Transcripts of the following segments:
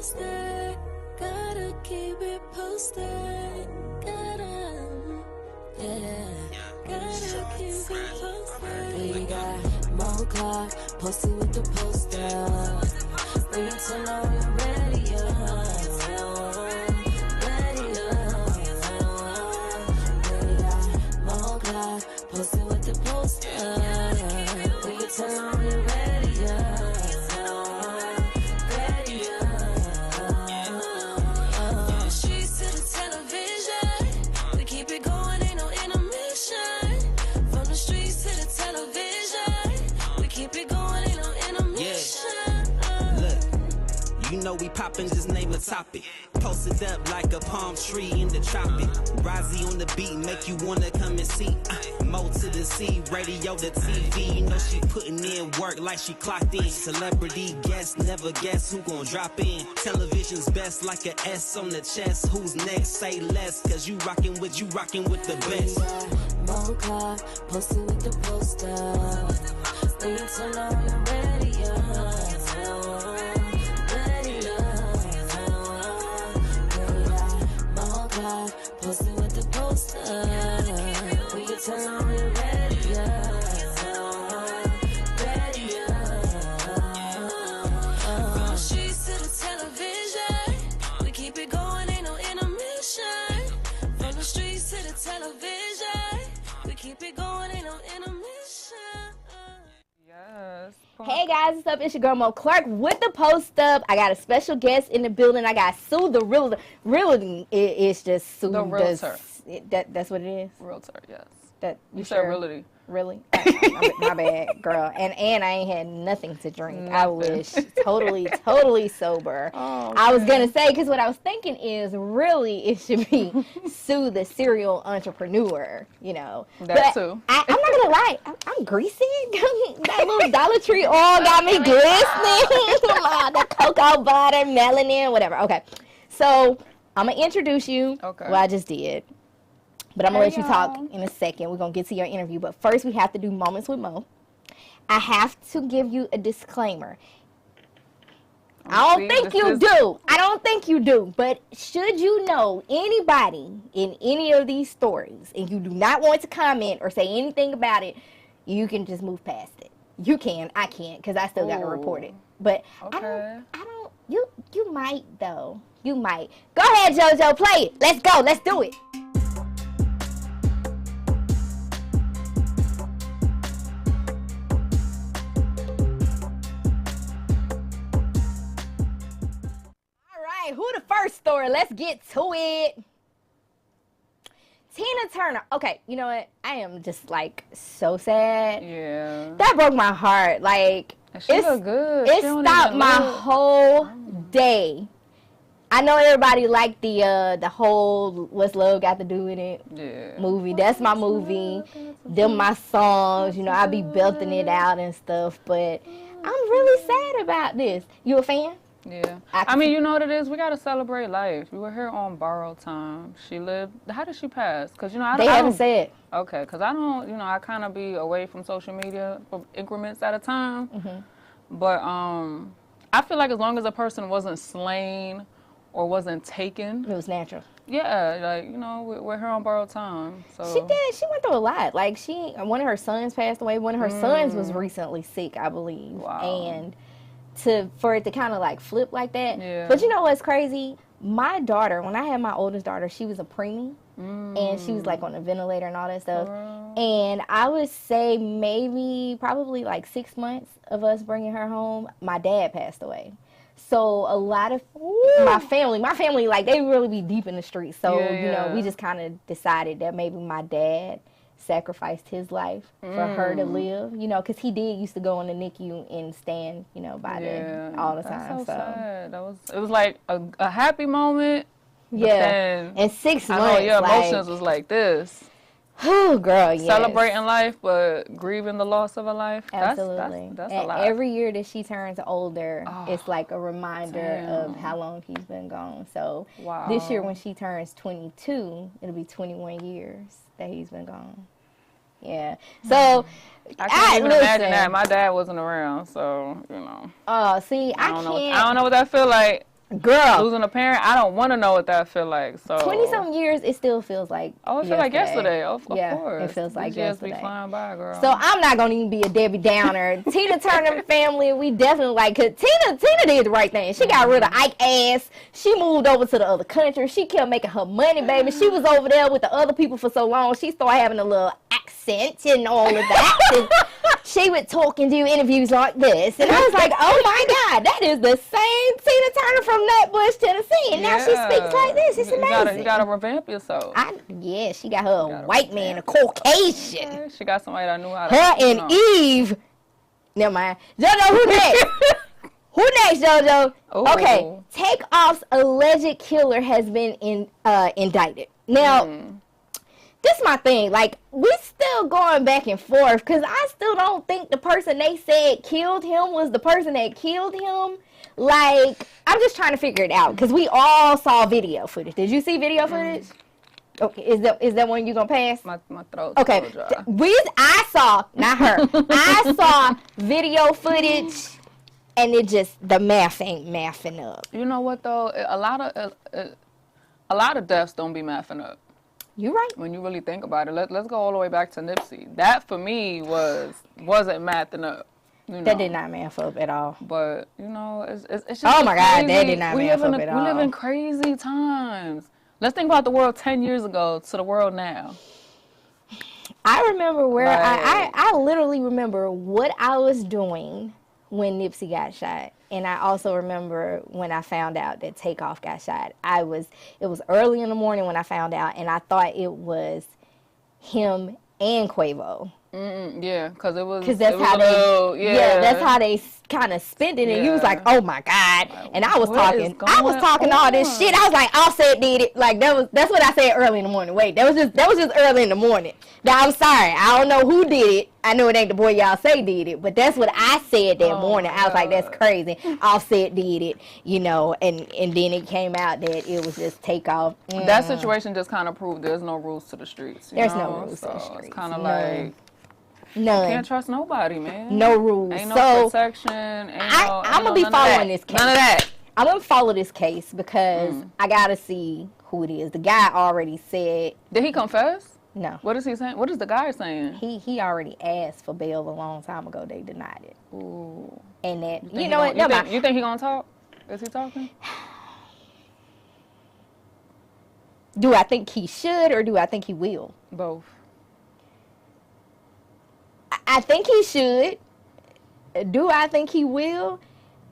posted. Gotta keep it posted. Gotta keep it posted. We got more clock, posted with the poster. Bring it to know you're ready, posted with the poster. Bring it to know you're ready, From the streets to the television, we keep it going, ain't no intermission. From the streets to the television, we keep it going, ain't no intermission. You know we poppin', just name a topic. Posted up like a palm tree in the tropic. Rozzy on the beat, make you wanna come and see. Mo to the C, radio to TV. You know she putting in work like she clocked in. Celebrity guest, never guess who gon' drop in. Television's best like a S on the chest. Who's next? Say less, cause you rockin' with the best. Mo clock, posted with the poster. Bring it to know you're ready, posted with the poster. We can tell them we're ready, From the streets to the television, we keep it going, ain't no intermission. From the streets to the television, we keep it going, ain't no intermission. Yes. Hey guys, what's up? It's your girl Mo Clark with the Post Up. I got a special guest in the building. I got Sue the Realtor. Realty is just Sue The Realtor. That's what it is? Realtor, yes. That You sure? said realty. Really? My bad, girl. And I ain't had nothing to drink. Nothing. I wish. Totally sober. Oh, I was going to say, because what I was thinking is really it should be Sue the serial entrepreneur, you know. That but too. I'm not going to lie. I'm greasy. That little Dollar Tree oil got me glistening. The cocoa butter, melanin, whatever. Okay. So I'm going to introduce you. Okay. Well, I just did. But I'm going to let you talk y'all. in a second. We're going to get to your interview. But first, we have to do Moments with Mo. I have to give you a disclaimer. I don't think you do. I don't think you do. But should you know anybody in any of these stories and you do not want to comment or say anything about it, you can just move past it. You can. I can't because I still got to report it. But Okay. I don't. You might, though. You might. Go ahead, JoJo. Play it. Let's go. Let's do it. Who the first story? Let's get to it. Tina Turner. Okay, you know what? I am just like so sad. Yeah. That broke my heart. Like She look good. It She don't stopped even my look. whole day. I know everybody liked the whole What's Love Got to Do with It movie. That's my movie. Them my songs. You know, I be belting it out and stuff. But I'm really sad about this. You a fan? Yeah. I mean, you know what it is? We got to celebrate life. We were here on borrowed time. She lived. How did she pass? Because, you know, I They haven't said. Okay, because I don't, you know, I kind of be away from social media for increments at a time. Mm-hmm. But I feel like as long as a person wasn't slain or wasn't taken. It was natural. Yeah, like, you know, we're here on borrowed time. So She did. She went through a lot. Like, one of her sons passed away. One of her sons was recently sick, I believe. Wow. And for it to kind of like flip like that. Yeah. But you know what's crazy? My daughter, when I had my oldest daughter, she was a preemie. And she was like on a ventilator and all that stuff. And I would say probably like 6 months of us bringing her home, my dad passed away. So a lot of my family, like they really be deep in the streets. So, you know, we just kind of decided that maybe my dad sacrificed his life for her to live, you know, because he did used to go in the NICU and stand, you know, by them all the time. So sad. It was like a happy moment. Yeah. And 6 months. I know your emotions was like this. Oh, girl, yes. Celebrating life, but grieving the loss of a life. Absolutely. That's and a lot. every year that she turns older, it's like a reminder of how long he's been gone. So this year when she turns 22, it'll be 21 years that he's been gone. Yeah. So I can't even imagine that. My dad wasn't around, so, you know. Oh, see, I don't know what that feel like. Girl. Losing a parent, I don't want to know what that feel like. So 20-something years, it still feels like Oh, it feels like yesterday. Of yeah, course. it feels like These years yesterday. be flying by, girl. So I'm not gonna even be a Debbie Downer. Tina Turner family, we definitely like. Cause Tina did the right thing. She got rid of Ike ass. She moved over to the other country. She kept making her money, baby. She was over there with the other people for so long. She started having a little accent and all of that. And she would talk and do interviews like this, and I was like, oh my God, that is the same Tina Turner from Nutbush, Tennessee, and now she speaks like this. It's amazing. You gotta revamp yourself. Yeah, she got her a white man, a Caucasian. Okay. She got somebody that knew how to. Her and Eve. Never mind. JoJo, who next? Who next, JoJo? Ooh. Okay, Takeoff's alleged killer has been indicted. Now, this is my thing. Like, we still going back and forth because I still don't think the person they said killed him was the person that killed him. Like, I'm just trying to figure it out because we all saw video footage. Did you see video footage? Okay, is that one you gonna pass? My throat. Okay, I saw, not her. I saw video footage, and it just the math ain't mathing up. You know what though? A lot of deaths don't be mathing up. You right. When you really think about it, let's go all the way back to Nipsey. That for me wasn't mathing up. You know? That did not math up at all. But you know, it's just oh my God, crazy. that did not math up at all. We live in crazy times. Let's think about the world 10 years ago to the world now. I remember where I literally remember what I was doing when Nipsey got shot. And I also remember when I found out that Takeoff got shot. It was early in the morning when I found out, and I thought it was him and Quavo. Yeah, because that's how they kind of spent it, and you was like, oh my God. And I was talking all this shit. I was like, Offset did it. Like that's what I said early in the morning. Wait, that was just early in the morning. Now I'm sorry, I don't know who did it. I know it ain't the boy y'all say did it, but that's what I said that morning. I was like, that's crazy. Offset did it, you know, and then it came out that it was just Takeoff. That situation just kind of proved there's no rules to the streets. There's no rules to the streets. It's kind of like. None. Can't trust nobody, man. No rules. Ain't no protection. I'm going to be following this case. None of that. I'm going to follow this case because I got to see who it is. The guy already said. Did he confess? No. What is he saying? What is the guy saying? He already asked for bail a long time ago. They denied it. Ooh. And that, you know what? You think he going to talk? Is he talking? Do I think he should or do I think he will? Both. I think he should. Do I think he will?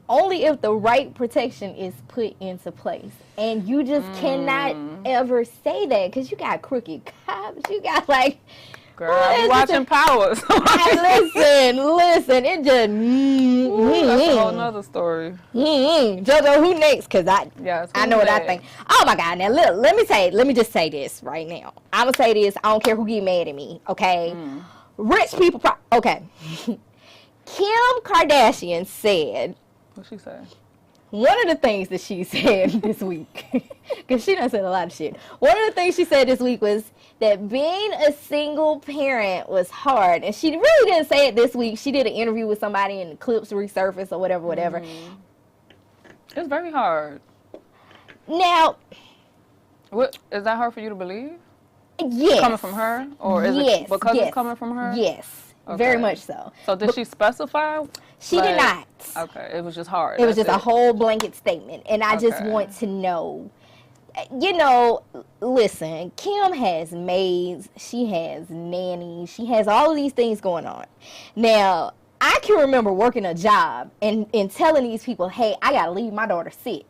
Only if the right protection is put into place. And you just cannot ever say that because you got crooked cops. You got like... Girl, you watching Power. So listen. It just... that's a whole nother story. JoJo, who next? Because I know what I think. Oh my God. Now, let me just say this right now. I'm going to say this. I don't care who get mad at me. Okay? Rich people... Okay. Kim Kardashian said... What'd she say? One of the things that she said this week, because she done said a lot of shit. One of the things she said this week was that being a single parent was hard. And she really didn't say it this week. She did an interview with somebody and the clips resurfaced or whatever. It's very hard. Now... What, is that hard for you to believe? Yes. Coming from her? Or is it because it's coming from her? Yes. Okay. Very much so. So did she specify? She did not. Okay, it was just hard. It was just a whole blanket statement. And I just want to know, you know, listen, Kim has maids, she has nannies, she has all of these things going on. Now, I can remember working a job and telling these people, hey, I got to leave, my daughter's sick.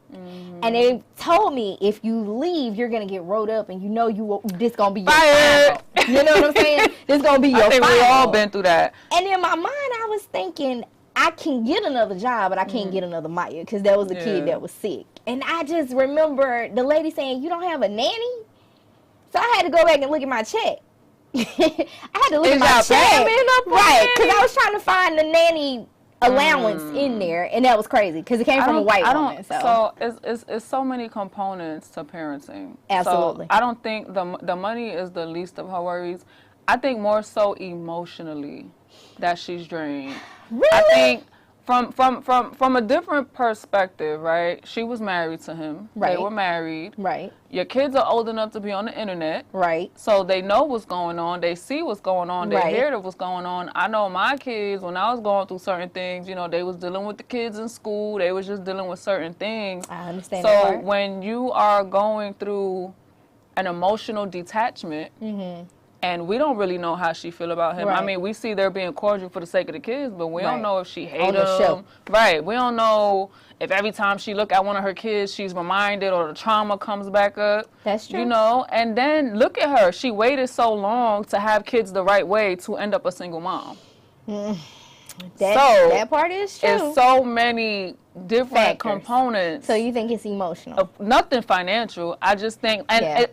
And they told me, if you leave, you're going to get rolled up and you know this going to be your fired. You know what I'm saying? This going to be your I think we all been through that. And in my mind, I was thinking, I can get another job, but I can't get another Maya because there was a kid that was sick. And I just remember the lady saying, you don't have a nanny? So I had to go back and look at my check. I had to look at my check. Right, because I was trying to find the nanny allowance in there, and that was crazy because it came from a white woman. So it's so many components to parenting. Absolutely. So I don't think the money is the least of her worries. I think more so emotionally that she's drained. Really? I think From a different perspective, right? She was married to him. Right. They were married. Right. Your kids are old enough to be on the internet. Right. So they know what's going on. They see what's going on. They Right. hear what's going on. I know my kids, when I was going through certain things, you know, they was dealing with the kids in school. They was just dealing with certain things. I understand that So part. when you are going through an emotional detachment, and we don't really know how she feel about him. Right. I mean, we see they're being cordial for the sake of the kids, but we Right. don't know if she hates On the show. him. Right. We don't know if every time she look at one of her kids, she's reminded or the trauma comes back up. That's true. You know, and then look at her. She waited so long to have kids the right way to end up a single mom. That part is true. It's so many different Factors. components. So you think it's emotional? Nothing financial. I just think, and Yeah.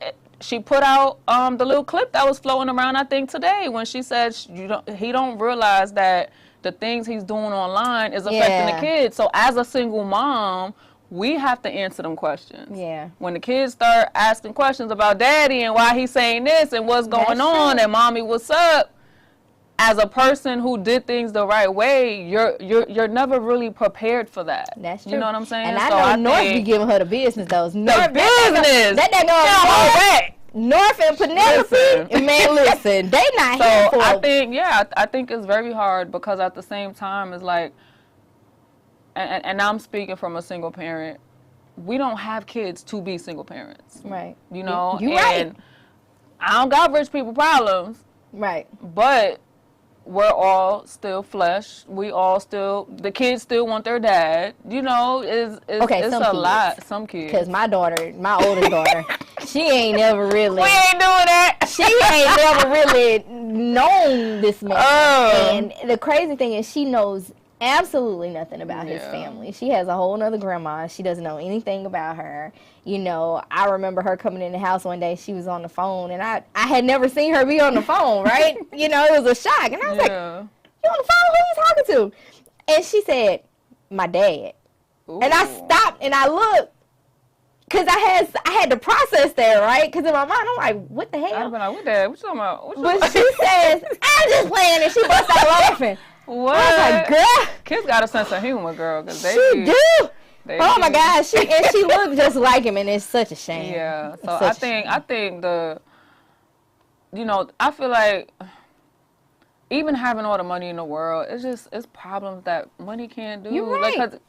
she put out the little clip that was floating around, I think today, when she said he don't realize that the things he's doing online is affecting the kids. So as a single mom, we have to answer them questions. Yeah. When the kids start asking questions about daddy and why he's saying this and what's going That's on true. and mommy, what's up? As a person who did things the right way, you're never really prepared for that. That's true. You know what I'm saying? And I So know North think be giving her the business, though. the North, business. that North and Penelope. Listen. Man, listen, they not here So for I think it's very hard because at the same time it's like, and I'm speaking from a single parent, we don't have kids to be single parents. Right. You know? You right. And I don't got rich people problems, Right. but we're all still flesh. We all still, the kids still want their dad. You know, it's Okay, some a kids. lot. Some kids. Because my daughter, my oldest daughter, she ain't never really. We ain't doing that. She ain't never really known this man. Oh. And the crazy thing is she knows absolutely nothing about his Yeah. family. She has a whole nother grandma. She doesn't know anything about her. You know, I remember her coming in the house one day. She was on the phone, and I had never seen her be on the phone, right? You know, it was a shock. And I was like, Yeah. you on the phone? Who you talking to? And she said, my dad. And I Ooh. stopped and I looked. Because I had to process that, right? Because in my mind, I'm like, what the I'd hell? be like, what that? What you talking about? What you But she says, I'm just playing, and she busts out laughing. What? I was like, girl, Kids got a sense of humor, girl. Cause they she do. They Oh my do. gosh, she looked just like him, and it's such a shame. Yeah. It's So such a shame. I think I feel like even having all the money in the world, it's problems that money can't do. You're Like, right. 'cause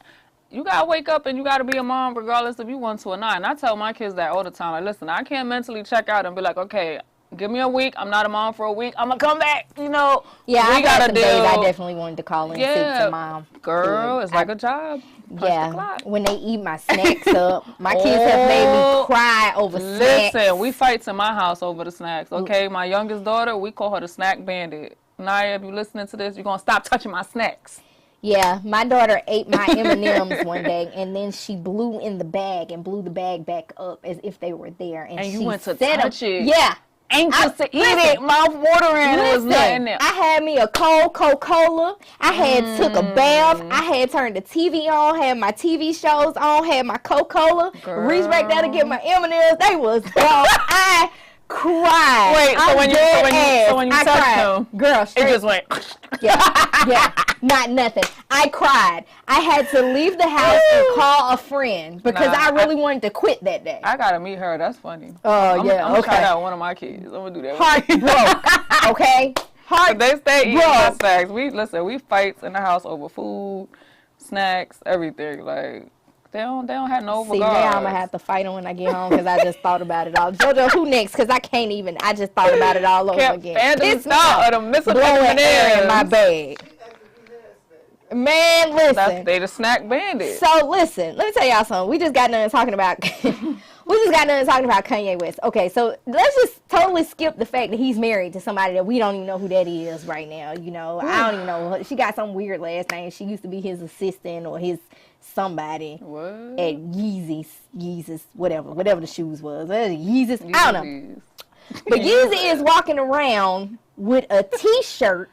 you gotta wake up and you gotta be a mom regardless if you want to or not. And I tell my kids that all the time. Like, listen, I can't mentally check out and be like, okay, give me a week. I'm not a mom for a week. I'm gonna come back. You know. Yeah, we I got gotta some days I definitely wanted to call in sick Yeah, to mom. girl, it's like a job. Punch the Yeah, clock. when they eat my snacks up. My kids have made me cry over snacks. Listen, we fights in my house over the snacks, okay? My youngest daughter, we call her the snack bandit. Naya, if you listening to this, you're going to stop touching my snacks. Yeah, my daughter ate my M&Ms one day, and then she blew in the bag and blew the bag back up as if they were there. And you she went to set 'em- touch it. Yeah. Anxious to eat listen, it, mouth watering, it was nothing Listen, there. I had me a cold Coca-Cola. I had took a bath. I had turned the TV on, had my TV shows on, had my Coca-Cola. Reached back down to get my M&Ms. They was gone. I cried. Wait, so I'm when you I touched cried. them, Girl, it straight just went. yeah, not nothing. I cried. I had to leave the house and call a friend because Nah, I really wanted to quit that day. I got to meet her. That's funny. Oh, I'm yeah, going to try okay. that with one of my kids. I'm going to do that. Heart broke, okay? Heart They stay eating my broke. snacks. We fight in the house over food, snacks, everything. Like, they don't have no See, regard. now I'm going to have to fight them when I get home because I just thought about it all. JoJo, who next? Because I can't even. I just thought about it all over Can't again. stand the Piss me thought off. of them missing Blowing air in my M&Ms. bag. Man, listen. They the snack bandit. So listen, let me tell y'all something. We just got done talking about Kanye West. Okay, so let's just totally skip the fact that he's married to somebody that we don't even know who that is right now. You know, I don't even know. She got some weird last name. She used to be his assistant or his somebody What? at Yeezus, whatever the shoes was. Yeezus, I don't know. But Yeezy is walking around with a T-shirt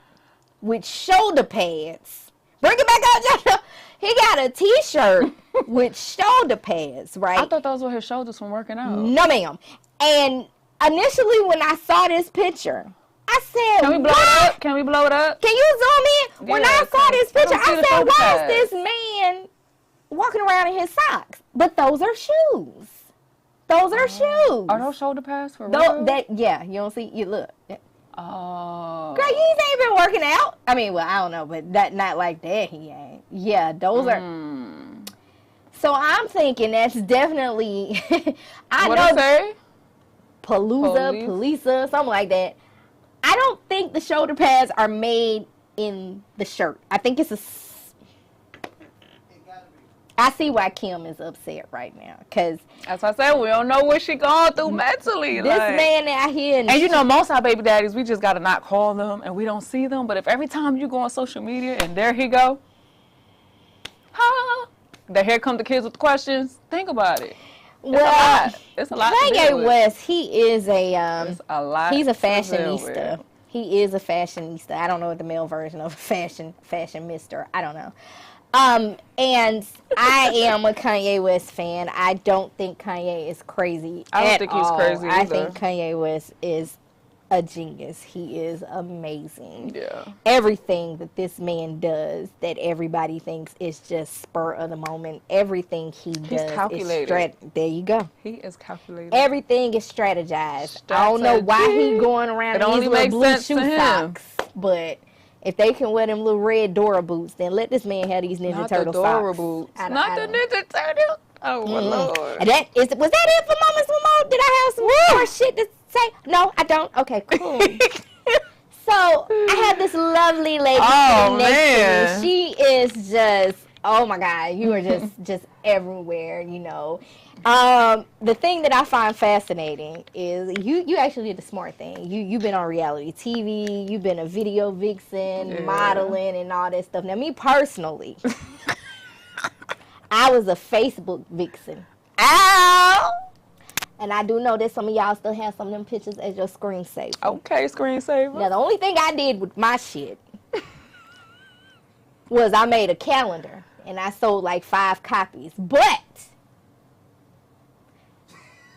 with shoulder pads. Bring it back out, Joshua. He got a T-shirt with shoulder pads, right? I thought those were his shoulders from working out. No, ma'am. And initially when I saw this picture, I I said, Can we blow it up? Can we blow it up? Can you zoom in? When I saw this picture, I said, why is this man walking around in his socks? But those are shoes. Those are shoes. Are those shoulder pads for real? Yeah, you don't see, you look. Oh. Girl, you ain't been working out. I mean, well, I don't know, but not like that he ain't. Yeah, those are. So I'm thinking that's definitely, I what know. What say? Palooza, something like that. I don't think the shoulder pads are made in the shirt. I think it's I see why Kim is upset right now, because as I said, we don't know what she going through mentally. This man out here, and you know, most of our baby daddies, we just gotta not call them and we don't see them. But if every time you go on social media and there he go, then here come the kids with the questions. Think about it. It's a lot. Kanye West, he is it's a lot. He's a fashionista. He is a fashionista. I don't know what the male version of fashion mister. I don't know. And I am a Kanye West fan. I don't think Kanye is crazy. I don't think he's crazy either. I think Kanye West is a genius. He is amazing. Yeah. Everything that this man does that everybody thinks is just spur of the moment, everything he does calculated. There you go. He is calculated. Everything is strategized. I don't know why he going around in these little blue shoe socks, but if they can wear them little red Dora boots, then let this man have these Ninja Turtle socks. Not the Dora boots. Not the Ninja Turtle. Oh, my Lord. Was that it for Moments with Mo? Did I have some more shit to say? No, I don't. Okay, cool. So, I have this lovely lady next to me. She is just, oh my God, you are just everywhere, you know. The thing that I find fascinating is you actually did the smart thing. You've been on reality TV, you've been a video vixen, modeling and all that stuff. Now, me personally, I was a Facebook vixen. Ow! And I do know that some of y'all still have some of them pictures as your screensaver. Okay, screensaver. Now, the only thing I did with my shit was I made a calendar and I sold like 5 copies. But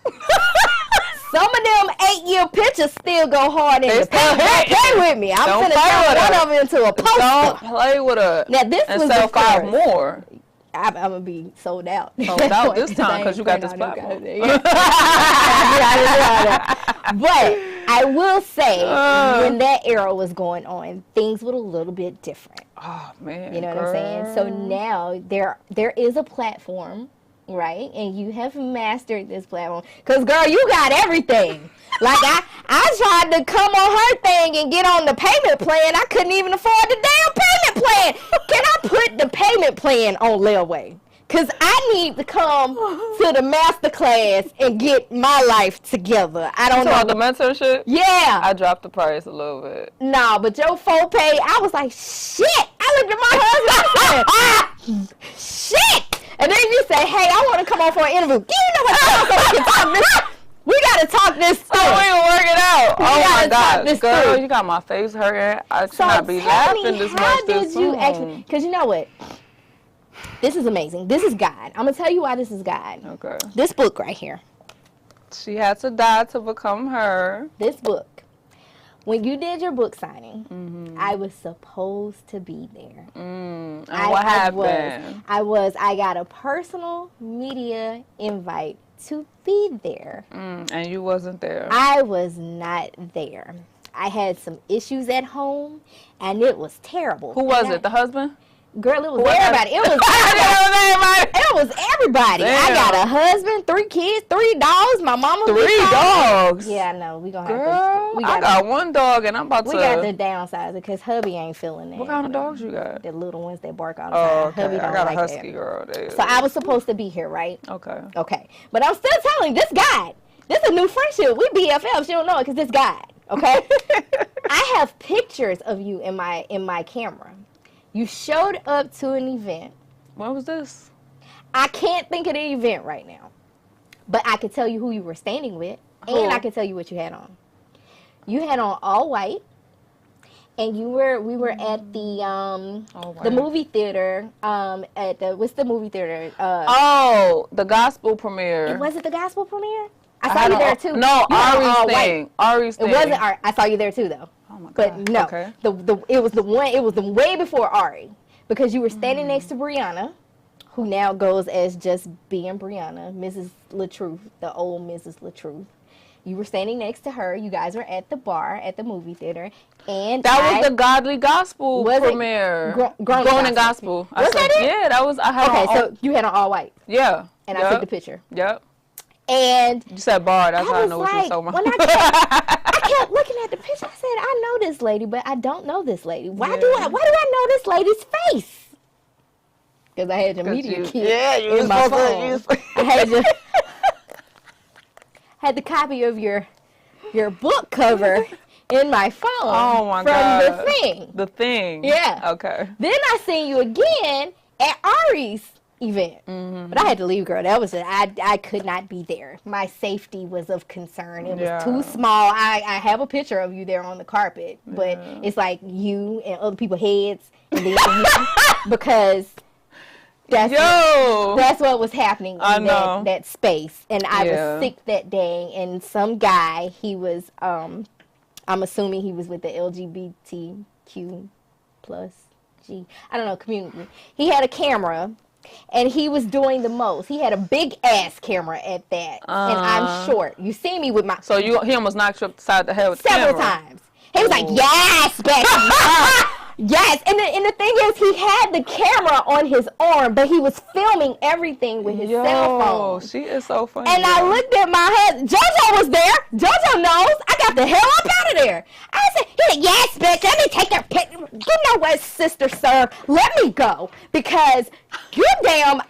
some of them 8-year pictures still go hard in the paint. Don't play with me. I'm going to turn one of them into a poster. Don't play with her. Now, this was sell 5 more. I'm going to be sold out. Sold out this time because you got this platform. But I will say, when that era was going on, things were a little bit different. Oh, man. You know what I'm saying? So now there is a platform, right? And you have mastered this platform. Because, girl, you got everything. Like, I tried to come on her thing and get on the payment plan. I couldn't even afford the damn payment plan. Can I put the payment plan on layaway? Because I need to come to the master class and get my life together. I don't know. The mentorship? Yeah. I dropped the price a little bit. Nah, but your full pay, I was like, shit. I looked at my husband. I said, shit. And then you say, hey, I want to come on for an interview. Do you know what we got to talk this through. So we can work it out. Oh, my God. Girl, you got my face hurting. I should not be laughing this much this soon. Because you know what? This is amazing. This is God. I'm going to tell you why this is God. Okay. This book right here. She had to die to become her. This book. When you did your book signing, I was supposed to be there. And what happened? I got a personal media invite to be there. And you wasn't there. I was not there. I had some issues at home, and it was terrible. Who was it? The husband? Girl, it was everybody. It was everybody. It was everybody. Damn. I got a husband, 3 kids, 3 dogs. My mama. 3 dogs? Yeah, I know. We gonna have to. I got 1 dog, and I'm about to. We got to downsize it because hubby ain't feeling that. What kind of dogs you got? The little ones that bark all the time. Oh, okay. Hubby don't I got like a husky that. girl. So I was supposed to be here, right? Okay. Okay. But I'm still telling this guy. This is a new friendship. We BFFs. You don't know it because this guy. Okay. I have pictures of you in my camera. You showed up to an event. When was this? I can't think of the event right now. But I could tell you who you were standing with. And I could tell you what you had on. You had on all white. And we were at the movie theater. What's the movie theater? The gospel premiere. Was it the gospel premiere? I saw you there too. No, Ari's thing. Ari's thing. It wasn't Ari. I saw you there too though. Oh my God. But no, Okay. it was the way before Ari, because you were standing next to Brianna, who now goes as just being Brianna, Mrs. LaTruth, the old Mrs. LaTruth. You were standing next to her. You guys were at the bar at the movie theater, and That was the Godly Gospel premiere. Grown and Gospel. Was that it? Yeah, that was. I had Okay, on so you had on all white. Yeah. And I took the picture. Yep. And you said bar. That's how I was know what you're talking about. When I kept looking at the picture, I said, I know this lady, but I don't know this lady. Why do I know this lady's face? Because I had your media kit in my phone. I had had the copy of your book cover in my phone. Oh my God. From The Thing. The Thing. Yeah. Okay. Then I seen you again at Ari's event. But I had to leave, girl. That was I could not be there. My safety was of concern. It was too small. I have a picture of you there on the carpet, but it's like you and other people's heads, and then you, because that's what was happening in that space. And I was sick that day, and some guy, he was I'm assuming he was with the LGBTQ plus G, I don't know, community. He had a camera, and he was doing the most. He had a big ass camera at that, and I'm short. You see me with my... So he almost knocked you upside the head with the camera. Several times. He was like, yes, Becky. Yes, and the thing is, he had the camera on his arm, but he was filming everything with his cell phone. She is so funny. And I looked at my head. JoJo was there. JoJo knows. I got the hell up out of there. I said, yes, bitch, let me take that picture. You know what, sister, sir? Let me go, because you damn...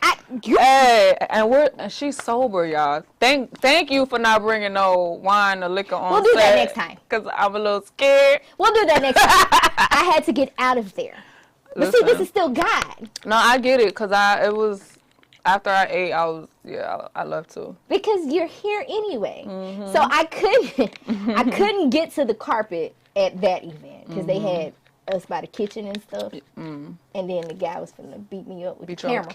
Hey, and she's sober, y'all. Thank you for not bringing no wine or liquor on set. We'll do that next time. Because I'm a little scared. We'll do that next time. I had to get out of there. But see, this is still God. No, I get it, because it was... After I ate, I left too. Because you're here anyway. So I couldn't get to the carpet at that event, because they had us by the kitchen and stuff. And then the guy was finna beat me up with the camera.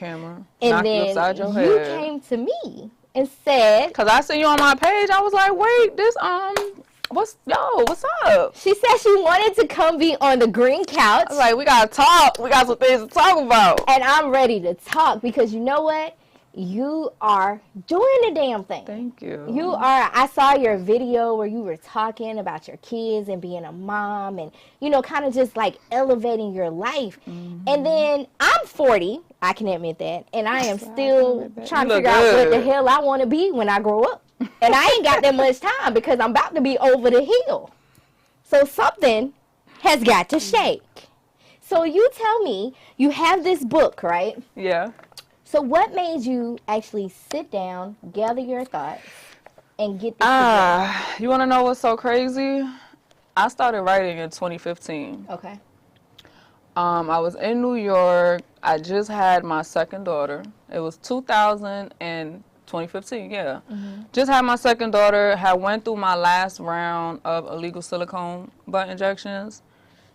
And knock then you upside your you head. came to me and said... Because I see you on my page, I was like, wait, this, what's up? She said she wanted to come be on the green couch. I was like, we gotta talk. We got some things to talk about. And I'm ready to talk, because you know what? You are doing the damn thing. Thank you. You are. I saw your video where you were talking about your kids and being a mom, and, you know, kind of just like elevating your life. And then I'm 40. I can admit that. And I am still trying to figure out what the hell I want to be when I grow up. And I ain't got that much time, because I'm about to be over the hill. So something has got to shake. So you tell me, you have this book, right? Yeah. So what made you actually sit down, gather your thoughts, and get this together? You want to know what's so crazy? I started writing in 2015. Okay. I was in New York. I just had my second daughter. It was 2015, yeah. Just had my second daughter, had went through my last round of illegal silicone butt injections,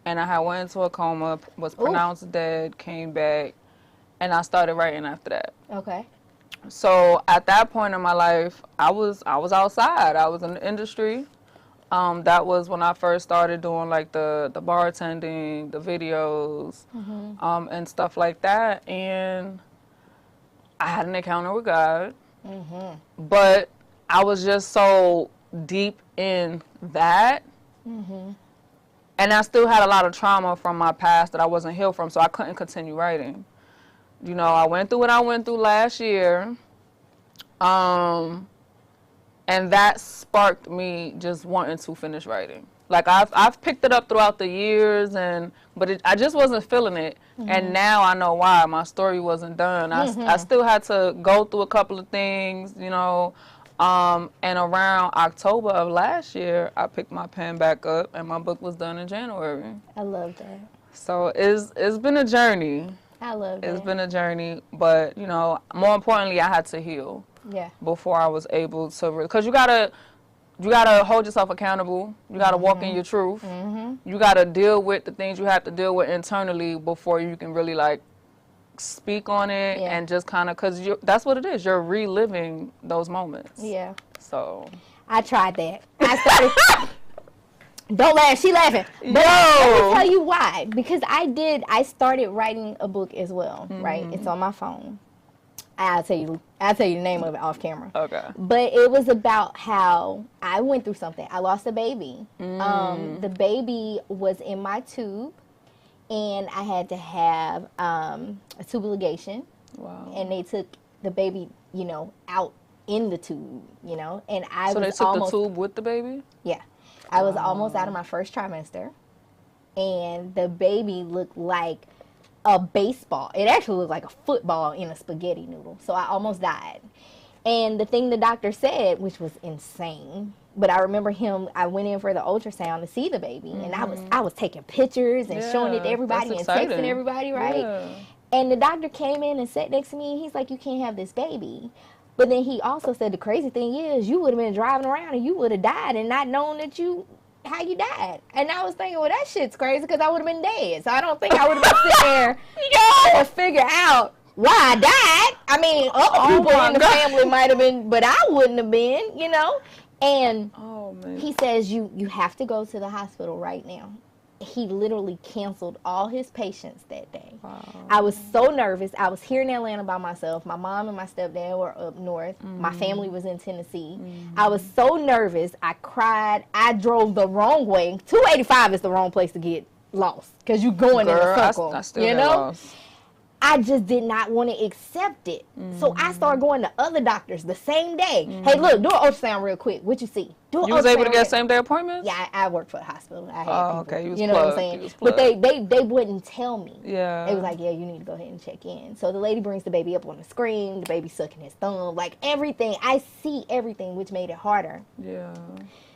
and I had went into a coma, was pronounced dead, came back, and I started writing after that. Okay. So at that point in my life, I was outside. I was in the industry. That was when I first started doing like the bartending, the videos, and stuff like that. And I had an encounter with God. But I was just so deep in that. And I still had a lot of trauma from my past that I wasn't healed from, so I couldn't continue writing. You know, I went through what I went through last year. And that sparked me just wanting to finish writing. Like I've picked it up throughout the years, but I just wasn't feeling it. And now I know why. My story wasn't done. I still had to go through a couple of things, you know. And around October of last year, I picked my pen back up, and my book was done in January. I love that. So it's been a journey. I love that. It's been a journey, but you know, more importantly, I had to heal. Yeah. Before I was able to, because you gotta hold yourself accountable. You gotta walk in your truth. You gotta deal with the things you have to deal with internally before you can really like speak on it and just kind of, because that's what it is. You're reliving those moments. Yeah. So. I tried that. I started. Don't laugh. She laughing. But Yo. let me tell you why. Because I started writing a book as well, right? It's on my phone. I'll tell you the name of it off camera. Okay. But it was about how I went through something. I lost a baby. The baby was in my tube, and I had to have a tube ligation. Wow. And they took the baby, out in the tube, and I so was they took the tube with the baby? Yeah. I was almost out of my first trimester, and the baby looked like a baseball. It actually looked like a football in a spaghetti noodle. So I almost died. And the thing the doctor said, which was insane, but I remember I went in for the ultrasound to see the baby, and I was taking pictures and showing it to everybody and texting everybody, right? Yeah. And the doctor came in and sat next to me, and he's like, you can't have this baby. But then he also said the crazy thing is you would have been driving around and you would have died and not known how you died. And I was thinking, well, that shit's crazy because I would have been dead. So I don't think I would have been sitting there to figure out why I died. I mean, other people in the family might have been, but I wouldn't have been, And he says you have to go to the hospital right now. He literally canceled all his patients that day. Wow. I was so nervous. I was here in Atlanta by myself. My mom and my stepdad were up north. My family was in Tennessee. I was so nervous. I cried. I drove the wrong way. 285 is the wrong place to get lost because you're going in a circle. I still lost. I just did not want to accept it. So I started going to other doctors the same day. Hey, look, do an ultrasound real quick. What you see? You was able to get same day appointments? Yeah, I worked for a hospital. I had people, okay. You know what I'm saying? But they wouldn't tell me. Yeah. They was like, yeah, you need to go ahead and check in. So the lady brings the baby up on the screen. The baby sucking his thumb. Like everything. I see everything, which made it harder. Yeah.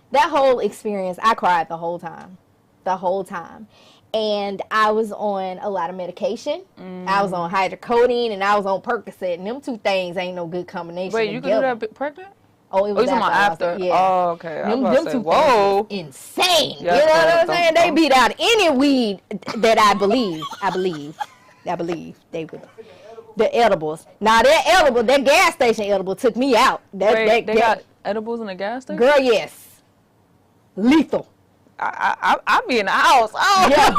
That whole experience, I cried the whole time. The whole time. And I was on a lot of medication. I was on hydrocodone and I was on Percocet. And them two things ain't no good combination. Wait, you together. could do that pregnant? Oh, it was after. Yeah. Oh, okay. Them two things insane. Yeah, you know what I'm saying? They beat out any weed that I believe they would. The edibles. Now that edible, that gas station edible took me out. They got edibles in the gas station? Girl, yes. Lethal. I be in the house. Oh, yeah,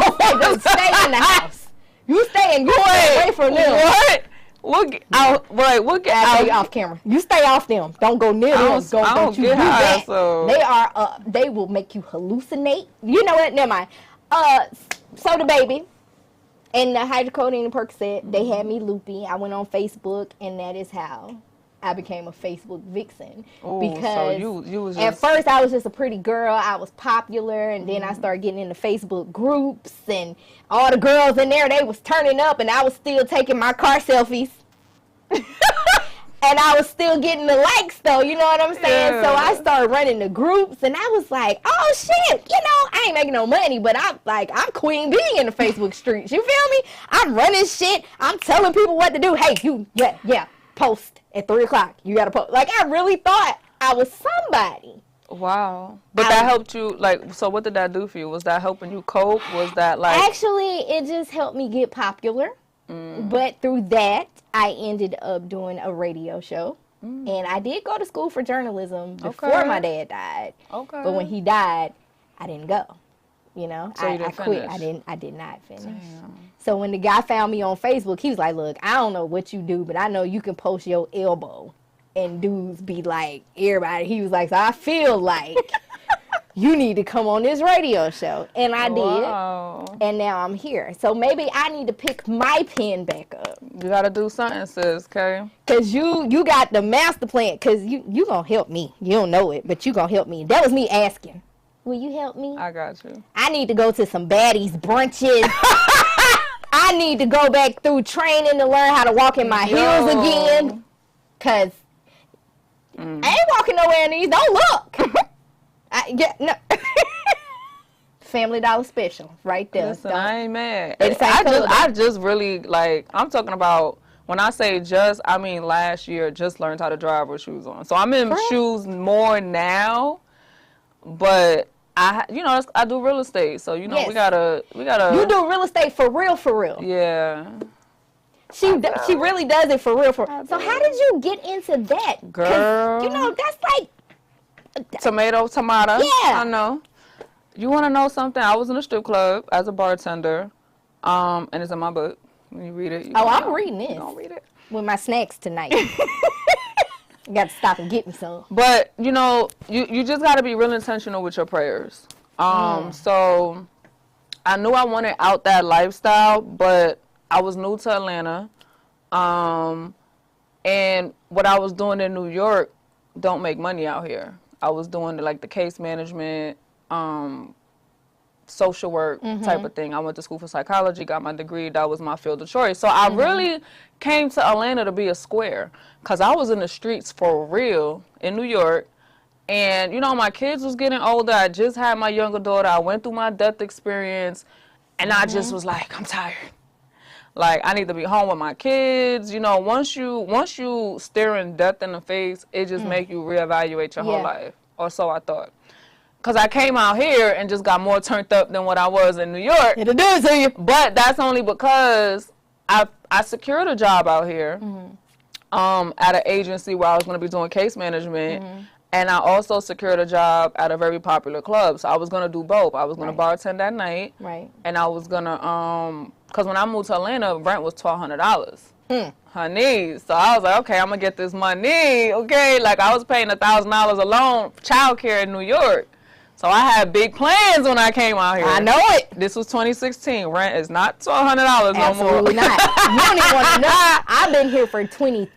you stay in the house. You stay away from them. What? We'll get out. We'll get out. Off camera. You stay off them. Don't go near them. Don't you do that. So. They are. They will make you hallucinate. You know what? Never mind. So the baby and the hydrocodone and Percocet, they had me loopy. I went on Facebook, and that is how I became a Facebook vixen. Ooh, because so you was at first I was just a pretty girl. I was popular, and then I started getting into Facebook groups, and all the girls in there, they was turning up, and I was still taking my car selfies. And I was still getting the likes, though, you know what I'm saying? Yeah. So I started running the groups, and I was like, oh, shit, I ain't making no money, but I'm queen bee in the Facebook streets, you feel me? I'm running shit. I'm telling people what to do. Hey, post at 3 o'clock. You got to post. Like, I really thought I was somebody. Wow. But that helped you, so what did that do for you? Was that helping you cope? Was that Actually, it just helped me get popular. But through that, I ended up doing a radio show. And I did go to school for journalism before my dad died. Okay. But when he died, I didn't go. So I quit. I did not finish. Damn. So when the guy found me on Facebook, he was like, look, I don't know what you do, but I know you can post your elbow. And dudes be like, everybody. He was like, so I feel like you need to come on this radio show. And I did. And now I'm here. So maybe I need to pick my pen back up. You got to do something, sis, okay? Because you got the master plan. Because you going to help me. You don't know it, but you going to help me. That was me asking. Will you help me? I got you. I need to go to some baddies brunches. I need to go back through training to learn how to walk in my heels again. Because I ain't walking nowhere in these. Don't look. No. Family Dollar special right there. Listen, I ain't mad. I just really, I'm talking about, when I say just, I mean last year just learned how to drive with shoes on. So I'm in shoes more now, but I do real estate. So, yes. we gotta. You do real estate for real. Yeah. She really does it for real. So how did you get into that? Girl. That's like. Tomato. Yeah. I know. You want to know something? I was in a strip club as a bartender, and it's in my book. When you read it, I'm reading this. Don't read it with my snacks tonight. Got to stop and get me some. But you know, you just got to be real intentional with your prayers. So I knew I wanted out that lifestyle, but I was new to Atlanta, and what I was doing in New York don't make money out here. I was doing like the case management, social work type of thing. I went to school for psychology, got my degree. That was my field of choice. So I really came to Atlanta to be a square, because I was in the streets for real in New York. And, you know, my kids was getting older. I just had my younger daughter. I went through my death experience, and I just was like, I'm tired. Like, I need to be home with my kids. You know, once you staring death in the face, it just make you reevaluate your whole life. Or so I thought. Because I came out here and just got more turned up than what I was in New York. It'll do it to you. But that's only because I secured a job out here at an agency where I was going to be doing case management. And I also secured a job at a very popular club. So I was going to do both. I was going to bartend that night. Right. And I was going to, because when I moved to Atlanta, rent was $1,200. Honey. So I was like, okay, I'm going to get this money. Okay. Like, I was paying $1,000 alone, childcare in New York. So I had big plans when I came out here. I know it. This was 2016. Rent is not $1,200 no more. Absolutely not. You don't even want to know. I've been here for 20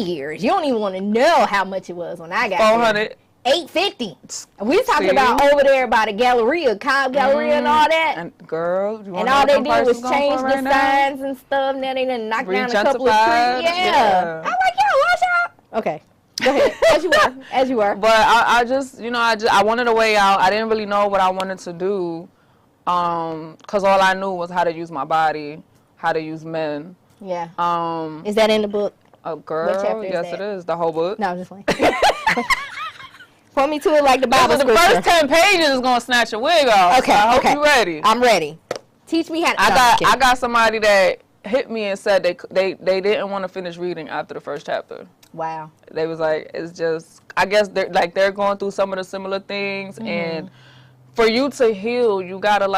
years. You don't even want to know how much it was when I got $400. $850. We talking about over there by the Galleria, Cobb Galleria and all that. And girl, you and all they did was change the signs and stuff. Now they done knocked down a couple of trees. Yeah. I'm like, yo, watch out. Okay. Go ahead, as you were. But I just, you know, I wanted a way out. I didn't really know what I wanted to do, because all I knew was how to use my body, how to use men. Yeah. Is that in the book? Oh, girl, yes, it is. The whole book. No, I'm just playing. Point me to it like the Bible scripture. The first 10 pages is gonna snatch your wig off. Okay, so I hope you ready. I'm ready. Teach me how to. I got somebody that hit me and said they didn't want to finish reading after the first chapter. Wow. They was like, it's just, I guess they're going through some of the similar things, and for you to heal, you gotta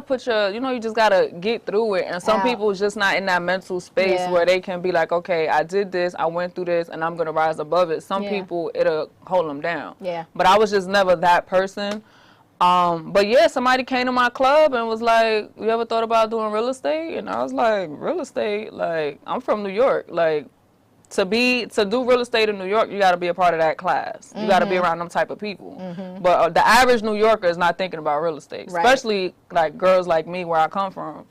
put your, you know, you just gotta get through it. And some people just not in that mental space where they can be like, okay, I did this, I went through this, and I'm gonna rise above it. Some people, it'll hold them down. Yeah. But I was just never that person. But yeah, somebody came to my club and was like, you ever thought about doing real estate? And I was like, real estate? Like, I'm from New York. Like, to do real estate in New York, you got to be a part of that class. You got to be around them type of people. But the average New Yorker is not thinking about real estate, especially like girls like me where I come from.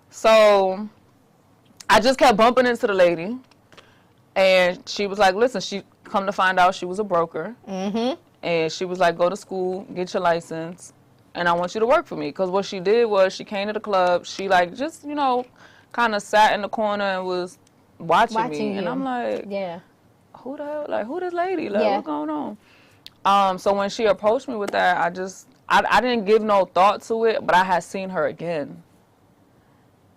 So I just kept bumping into the lady, and she was like, listen, she come to find out she was a broker. And she was like, go to school, get your license, and I want you to work for me. Because what she did was she came to the club. She like just, you know, kind of sat in the corner and was watching me, and I'm like, who the hell, like, who this lady, like, what's going on? So when she approached me with that, I didn't give no thought to it, but I had seen her again,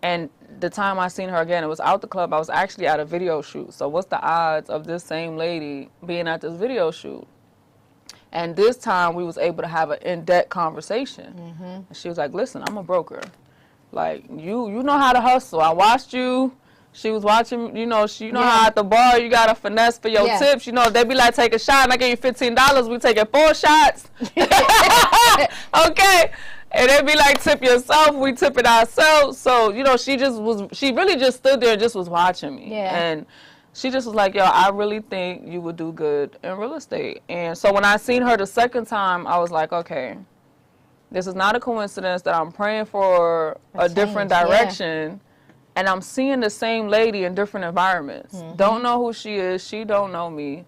and the time I seen her again, it was out the club. I was actually at a video shoot. So what's the odds of this same lady being at this video shoot? And this time we was able to have an in-depth conversation. And she was like, listen, I'm a broker, like, you know how to hustle. I watched you. She was watching, you know, how at the bar you got to finesse for your tips. You know, they be like, take a shot, and I give you $15. We taking 4 shots. Okay. And they be like, tip yourself. We tip it ourselves. So, you know, she really just stood there and just was watching me. And she just was like, yo, I really think you would do good in real estate. And so when I seen her the second time, I was like, okay, this is not a coincidence that I'm praying for a different direction. And I'm seeing the same lady in different environments. Don't know who she is. She don't know me.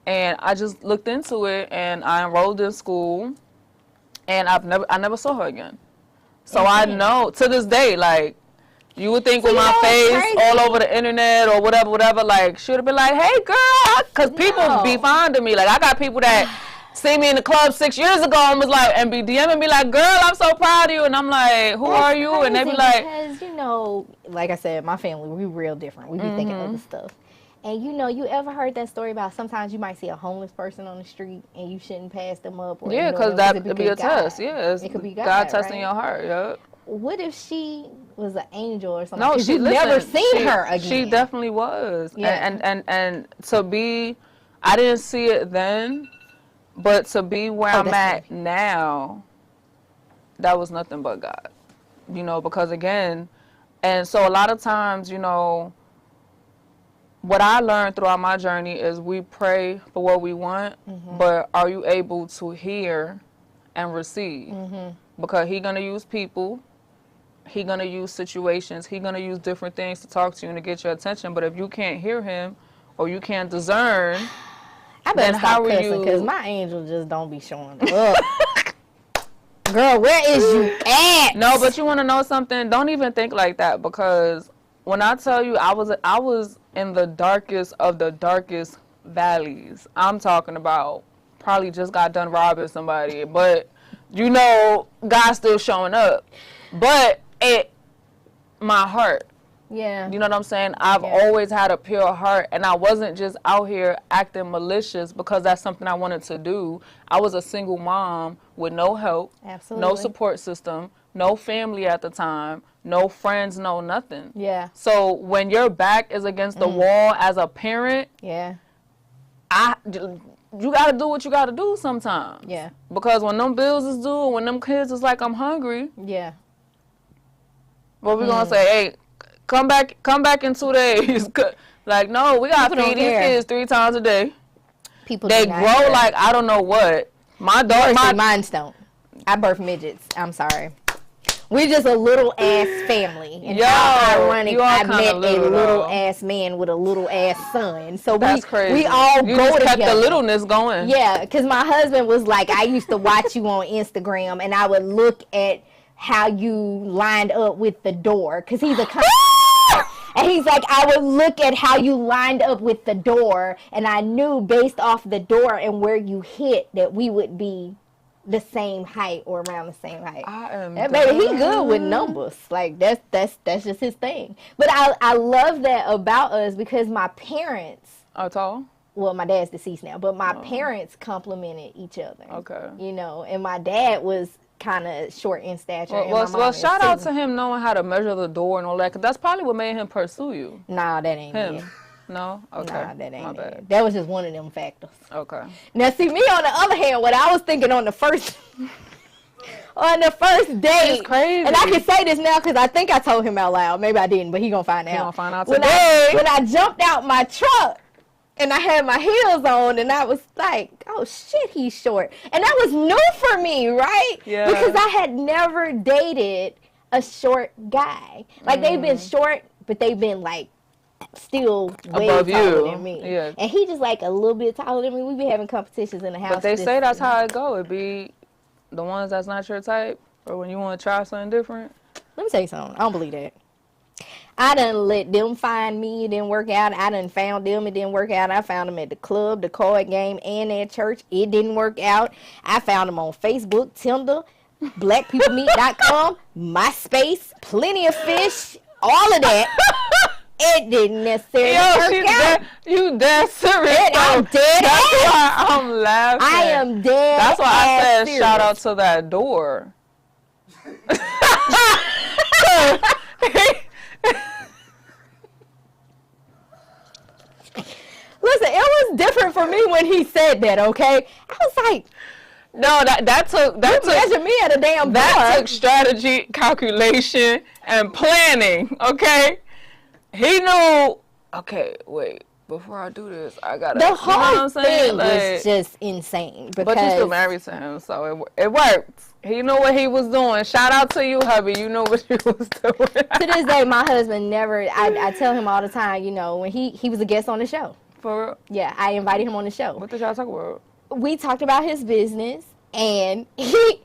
And I just looked into it, and I enrolled in school, and I never saw her again. So I know to this day, like, you would think with my face all over the internet or whatever, like, she would have been like, hey, girl, because people be fond of me. Like, I got people that see me in the club 6 years ago and was like, and be DMing me like, girl, I'm so proud of you. And I'm like, who are you? And they be like, because, you know, like I said, my family, we real different. We be thinking other stuff. And you ever heard that story about sometimes you might see a homeless person on the street and you shouldn't pass them up? Or because that could be a test. Yeah, it could be God testing right? your heart. Yep. What if she was an angel or something? No, she never seen her again. She definitely was. Yeah. And to be, I didn't see it then, but to be where I'm at now, that was nothing but God. Because again, and so a lot of times, what I learned throughout my journey is we pray for what we want, but are you able to hear and receive? Because He's going to use people. He's going to use situations. He's going to use different things to talk to you and to get your attention. But if you can't hear Him or you can't discern, I better stop cussing because my angel just don't be showing up. Girl, where is you at? No, but you want to know something? Don't even think like that, because when I tell you I was in the darkest of the darkest valleys. I'm talking about probably just got done robbing somebody, but God's still showing up. But my heart. Yeah. You know what I'm saying? I've always had a pure heart, and I wasn't just out here acting malicious because that's something I wanted to do. I was a single mom with no help, no support system, no family at the time, no friends, no nothing. Yeah. So when your back is against the wall as a parent, you got to do what you got to do sometimes. Yeah. Because when them bills is due, when them kids is like, I'm hungry. Yeah. What we going to say? Hey, come back in 2 days. Like, no, we got to feed these kids 3 times a day. They grow like I don't know what. My daughter, mine don't. I birth midgets. I'm sorry. We just a little ass family. And how ironic I met a little ass man with a little ass son. So that's crazy. We all you go just together. Kept the littleness going. Yeah, because my husband was like, I used to watch you on Instagram, and I would look at how you lined up with the door, because he's a and he's like, I would look at how you lined up with the door, and I knew based off the door and where you hit that we would be the same height or around the same height. Baby, he good with numbers. Like that's just his thing. But I love that about us, because my parents are tall. Well, my dad's deceased now, but my parents complimented each other. Okay. And my dad was kind of short in stature. Well, shout out to him knowing how to measure the door and all that, because that's probably what made him pursue you. Nah, that ain't him. It. No? Okay. Nah, that ain't My bad. It. That was just one of them factors. Okay. Now, see, me on the other hand, what I was thinking on the first date. It's crazy. And I can say this now because I think I told him out loud. Maybe I didn't, but he gonna find out. He gonna find out today. When I jumped out my truck, and I had my heels on, and I was like, oh, shit, he's short. And that was new for me, right? Yeah. Because I had never dated a short guy. Like, they've been short, but they've been, like, still way above taller you. than me. Yeah. And he just, like, a little bit taller than me. We be having competitions in the house. But they say that's how it go. It be the ones that's not your type, or when you want to try something different. Let me tell you something. I don't believe that. I done let them find me. It didn't work out. I done found them. It didn't work out. I found them at the club, the card game, and at church. It didn't work out. I found them on Facebook, Tinder, blackpeoplemeet.com, MySpace, Plenty of Fish, all of that. It didn't necessarily work out. You dead serious. I'm dead. That's why I'm laughing. I am dead. That's why I said serious. Shout out to that door. Listen, it was different for me when he said that, okay? I was like, no, that took measure me at a damn bar. That took strategy, calculation, and planning, okay? He knew, okay, wait, before I do this, I gotta, the whole thing like, was just insane. Because but you still married to him, so it worked. He knew what he was doing. Shout out to you, hubby. You know what you was doing. To this day, my husband never, I tell him all the time, when he was a guest on the show. For real? Yeah, I invited him on the show. What did y'all talk about? We talked about his business, and he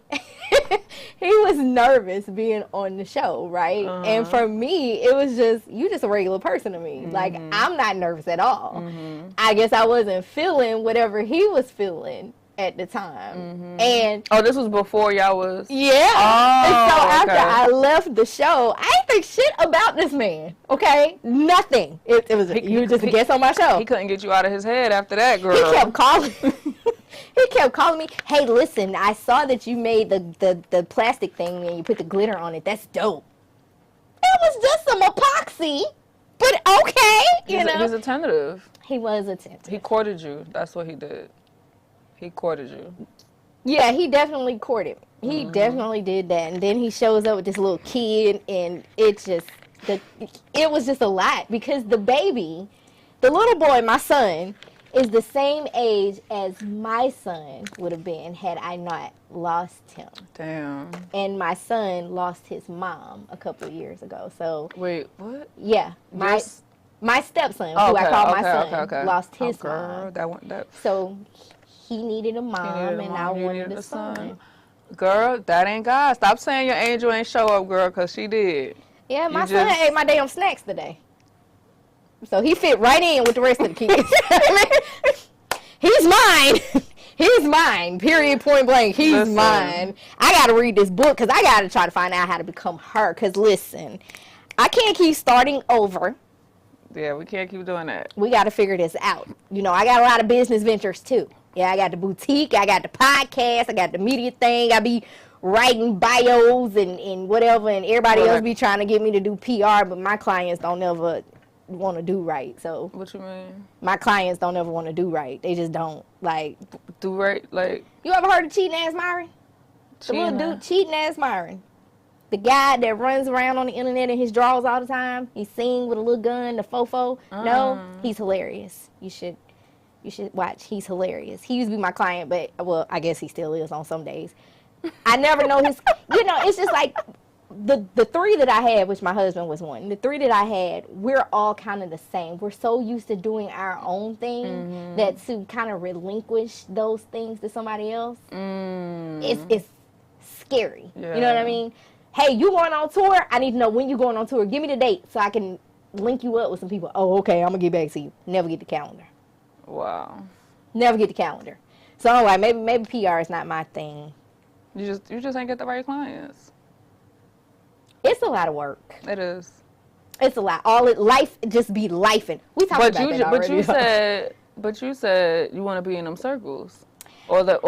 was nervous being on the show, right? Uh-huh. And for me, it was you just a regular person to me. Mm-hmm. Like, I'm not nervous at all. Mm-hmm. I guess I wasn't feeling whatever he was feeling. at the time. And this was before y'all was. yeah. And so after okay. I left the show, I ain't think shit about this man. Okay, nothing. It was you were just a guest on my show. He couldn't get you out of his head after that, girl. He kept calling. He kept calling me. Hey, listen, I saw that you made the plastic thing and you put the glitter on it. That's dope. It was just some epoxy, but okay, you know. He's attentive. He was attentive. He courted you. That's what he did. He courted you. Yeah, he definitely courted. He definitely did that. And then he shows up with this little kid, and it was just a lot because the little boy, my son, is the same age as my son would have been had I not lost him. Damn. And my son lost his mom a couple of years ago. So wait, what? Yeah, my stepson, who I call my son, lost his mom. So he needed a mom, and I wanted a son. Girl, that ain't God. Stop saying your angel ain't show up, girl, because she did. Yeah, my son ate my damn snacks today. So he fit right in with the rest of the kids. He's mine. He's mine. Period. Point blank. He's mine. I got to read this book because I got to try to find out how to become her. Because listen, I can't keep starting over. Yeah, we can't keep doing that. We got to figure this out. You know, I got a lot of business ventures too. Yeah, I got the boutique. I got the podcast. I got the media thing. I be writing bios and whatever. And everybody else be trying to get me to do PR. But my clients don't ever want to do right. So what you mean? My clients don't ever want to do right. They just don't do right. Like, you ever heard of cheating ass Myron? The little dude, cheating ass Myron, the guy that runs around on the internet in his drawers all the time. He sing with a little gun, the fofo. No, he's hilarious. You should watch. He's hilarious. He used to be my client, but well, I guess he still is on some days. I never know his. You know, it's just like. The three that I had, which my husband was one, the three that I had, we're all kind of the same. We're so used to doing our own thing that to kind of relinquish those things to somebody else, it's scary. Yeah. You know what I mean? Hey, you going on tour? I need to know when you're going on tour. Give me the date so I can link you up with some people. Oh, okay, I'm going to get back to you. Never get the calendar. Wow. Never get the calendar. So I'm like, maybe PR is not my thing. You just ain't get the right clients. It's a lot of work. It is. It's a lot. Life just be lifing. We talked about that already. But you said you want to be in them circles, or the.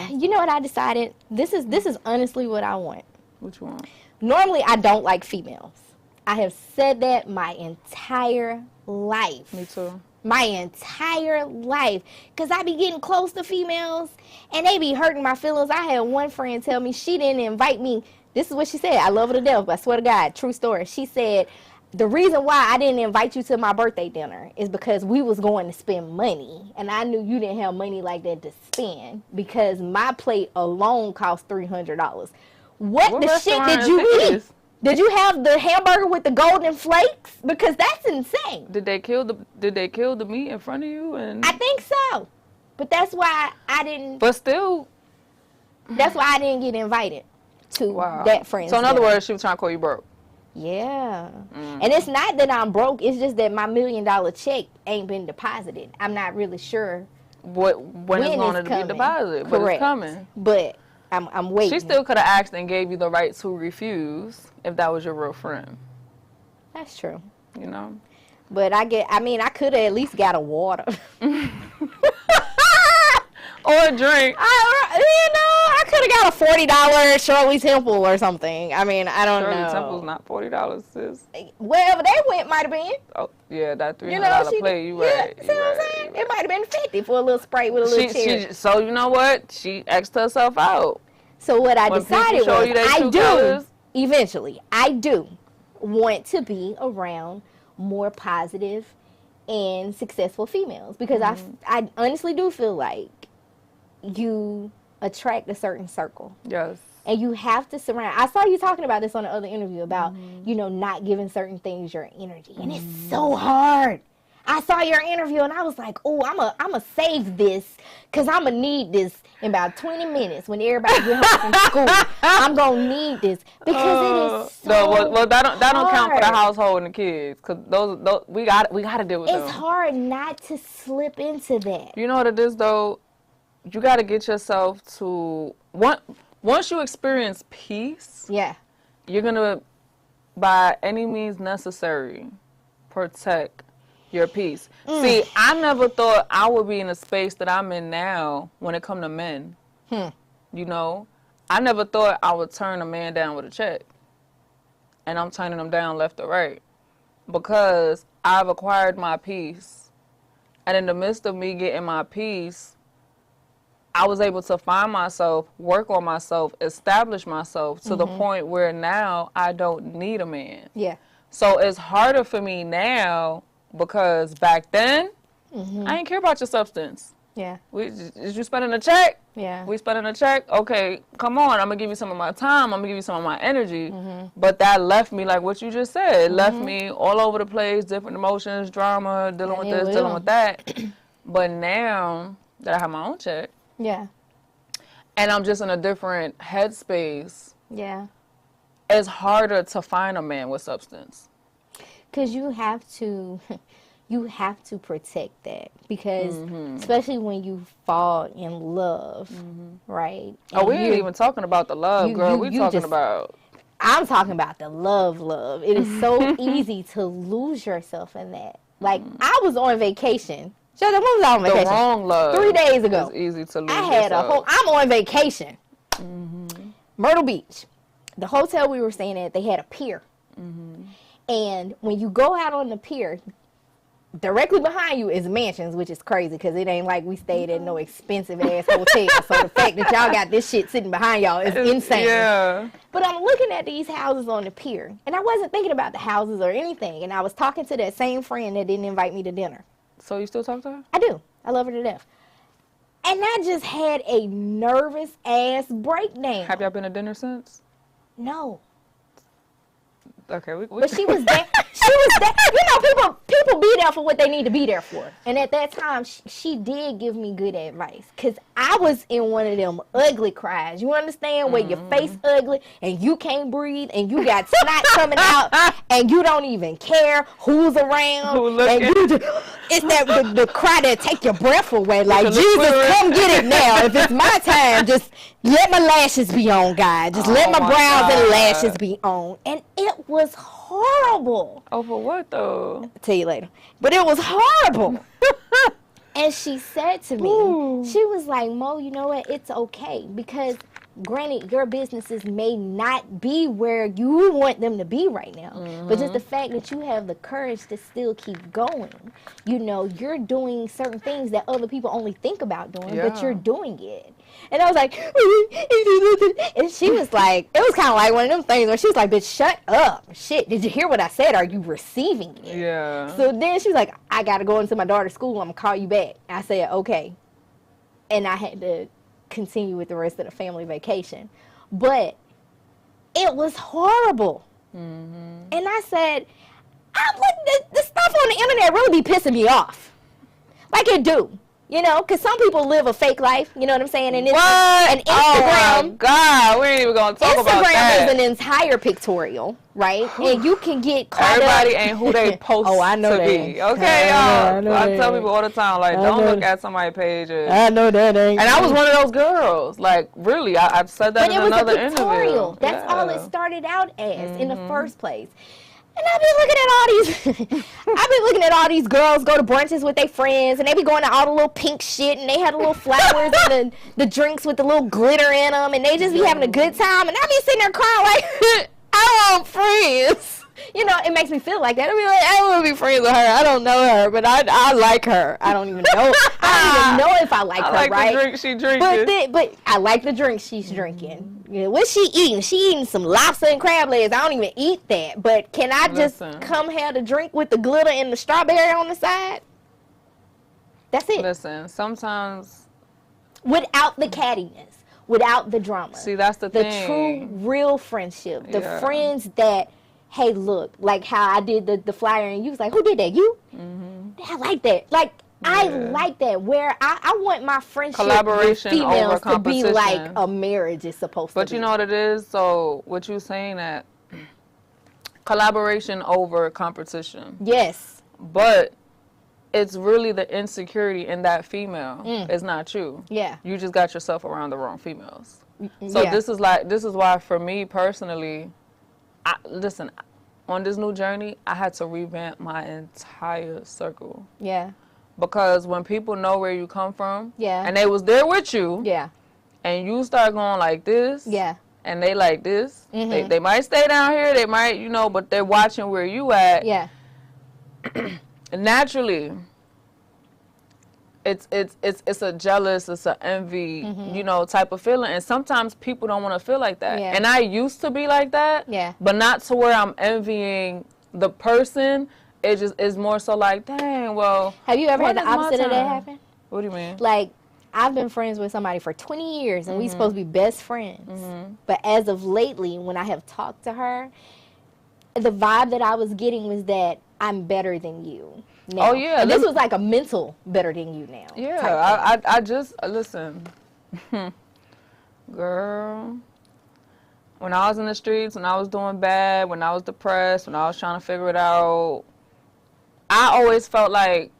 You know what I decided? This is honestly what I want. What you want? Normally, I don't like females. I have said that my entire life. Me too. My entire life, because I be getting close to females, and they be hurting my feelings. I had one friend tell me she didn't invite me. This is what she said. I love her to death, but I swear to God, true story. She said, the reason why I didn't invite you to my birthday dinner is because we was going to spend money, and I knew you didn't have money like that to spend because my plate alone cost $300. What the shit did you eat? Did you have the hamburger with the golden flakes? Because that's insane. Did they kill the meat in front of you? And I think so, but that's why I didn't. But still, that's why I didn't get invited to that friend's. So in other words, she was trying to call you broke. Yeah. And it's not that I'm broke. It's just that my $1 million check ain't been deposited. I'm not really sure when it's going to be deposited. Correct. But it's coming. But I'm waiting. She still could have asked and gave you the right to refuse if that was your real friend. That's true. You know? But I could have at least got a water. Or a drink. I could have got a $40 Shirley Temple or something. I mean, I don't know. Shirley Temple's not $40, sis. Wherever they went might have been. Oh, yeah, that $300 plate. You right. See what I'm saying? It might have been $50 for a little Sprite with a little cherry. So you know what? She X'd herself out. So what I decided was, I do want to be around more positive and successful females because I honestly do feel like you attract a certain circle. Yes. And you have to surround. I saw you talking about this on the other interview about, not giving certain things your energy. And it's so hard. I saw your interview and I was like, oh, I'm a save this because I'm going to need this in about 20 minutes when everybody get home from school. I'm going to need this because it is so well, that don't count for the household and the kids because those we got to deal with them. It's hard not to slip into that. You know what it is, though? you got to get yourself to once you experience peace. Yeah. You're gonna, by any means necessary, protect your peace. See, I never thought I would be in a space that I'm in now when it come to men. You know, I never thought I would turn a man down with a check. And I'm turning them down left or right. Because I've acquired my peace. And in the midst of me getting my peace, I was able to find myself, work on myself, establish myself to the point where now I don't need a man. Yeah. So it's harder for me now because back then, I didn't care about your substance. Yeah. Is you spending a check? Yeah. We spending a check? Okay, come on. I'm going to give you some of my time. I'm going to give you some of my energy. But that left me, like what you just said, it left me all over the place, different emotions, drama, dealing with this, dealing with that. But now that I have my own check, Yeah. and I'm just in a different headspace, Yeah. it's harder to find a man with substance. Because you have to protect that. Because especially when you fall in love, right? Oh, we ain't even talking about the love, girl. We talking about... I'm talking about the love. It is so easy to lose yourself in that. Like, I was on vacation. Shut up, when was I on vacation? The wrong love. 3 days ago. It's easy to lose I had yourself. I'm on vacation. Myrtle Beach. The hotel we were staying at, they had a pier. And when you go out on the pier, directly behind you is mansions, which is crazy because it ain't like we stayed at no expensive ass hotel. So the fact that y'all got this shit sitting behind y'all is insane. Yeah. But I'm looking at these houses on the pier, and I wasn't thinking about the houses or anything. And I was talking to that same friend that didn't invite me to dinner. So you still talk to her? I do. I love her to death. And I just had a nervous ass breakdown. Have y'all been to dinner since? No. Okay, But she was there. She was there. You know, people be there for what they need to be there for. And at that time, she did give me good advice. Because I was in one of them ugly cries. You understand? Where your face ugly and you can't breathe and you got snot coming out and you don't even care who's around. Who looking? And you just, it's that the cry that take your breath away. Like, Jesus, come get it now. If it's my time, just let my lashes be on, God. Just let my brows and lashes be on. And it was horrible. Over what, though? I'll tell you later. But it was horrible. And she said to me, she was like, Mo, you know what? It's okay. Because granted, your businesses may not be where you want them to be right now. But just the fact that you have the courage to still keep going. You know, you're doing certain things that other people only think about doing, but you're doing it. And I was like, and she was like, it was kind of like one of them things where she was like, bitch, shut up. Shit, did you hear what I said? Are you receiving it? Yeah. So then she was like, I got to go into my daughter's school. I'm going to call you back. I said, okay. And I had to continue with the rest of the family vacation. But it was horrible. And I said, the stuff on the internet really be pissing me off. Like it do. You know, because some people live a fake life, you know what I'm saying? And, and Instagram, oh my God, we ain't even going to talk about that. Instagram is an entire pictorial, right? And you can get caught Everybody up. ain't who they post I know to that. be. Okay, y'all. I tell people all the time, like, don't look that. at somebody's pages. I know that ain't. And I was one of those girls. Like, really, I've said that But in it was another a pictorial. interview. That's all it started out as in the first place. And I've been looking at all these girls go to brunches with their friends, and they be going to all the little pink shit, and they have the little flowers and the drinks with the little glitter in them, and they just be having a good time. And I be sitting there crying like, I want friends. You know, it makes me feel like that. I be like, I want to be friends with her. I don't know her, but I like her. I don't even know. I don't even know if I like her, like right? the drink she drinking. But I like the drink she's drinking. Yeah, what's she eating? She eating some lobster and crab legs. I don't even eat that. But can I just come have the drink with the glitter and the strawberry on the side? That's it. Listen, sometimes. Without the cattiness. Without the drama. See, that's the thing. The true, real friendship. The friends that, hey, look, like how I did the flyer and you was like, who did that? You? I like that. Like, I like that, where I want my friendship collaboration with females over competition to be like a marriage is supposed to be. But you know what it is? So what you saying that collaboration over competition. Yes. But it's really the insecurity in that female. It's not you. Yeah. You just got yourself around the wrong females. So this is why for me personally, listen, on this new journey, I had to revamp my entire circle. Yeah. Because when people know where you come from, yeah, and they was there with you, yeah, and you start going like this, yeah, and they like this, they might stay down here, they might, but they're watching where you at. Yeah. Naturally, it's a jealous, it's an envy, type of feeling, and sometimes people don't want to feel like that. Yeah. And I used to be like that, but not to where I'm envying the person. It just is more so like, dang, well. Have you ever had the opposite of that happen? What do you mean? Like, I've been friends with somebody for 20 years, and we supposed to be best friends. But as of lately, when I have talked to her, the vibe that I was getting was that I'm better than you now. Oh, yeah. And this was like a mental better than you now. Yeah, I just, listen, girl, when I was in the streets, when I was doing bad, when I was depressed, when I was trying to figure it out, I always felt like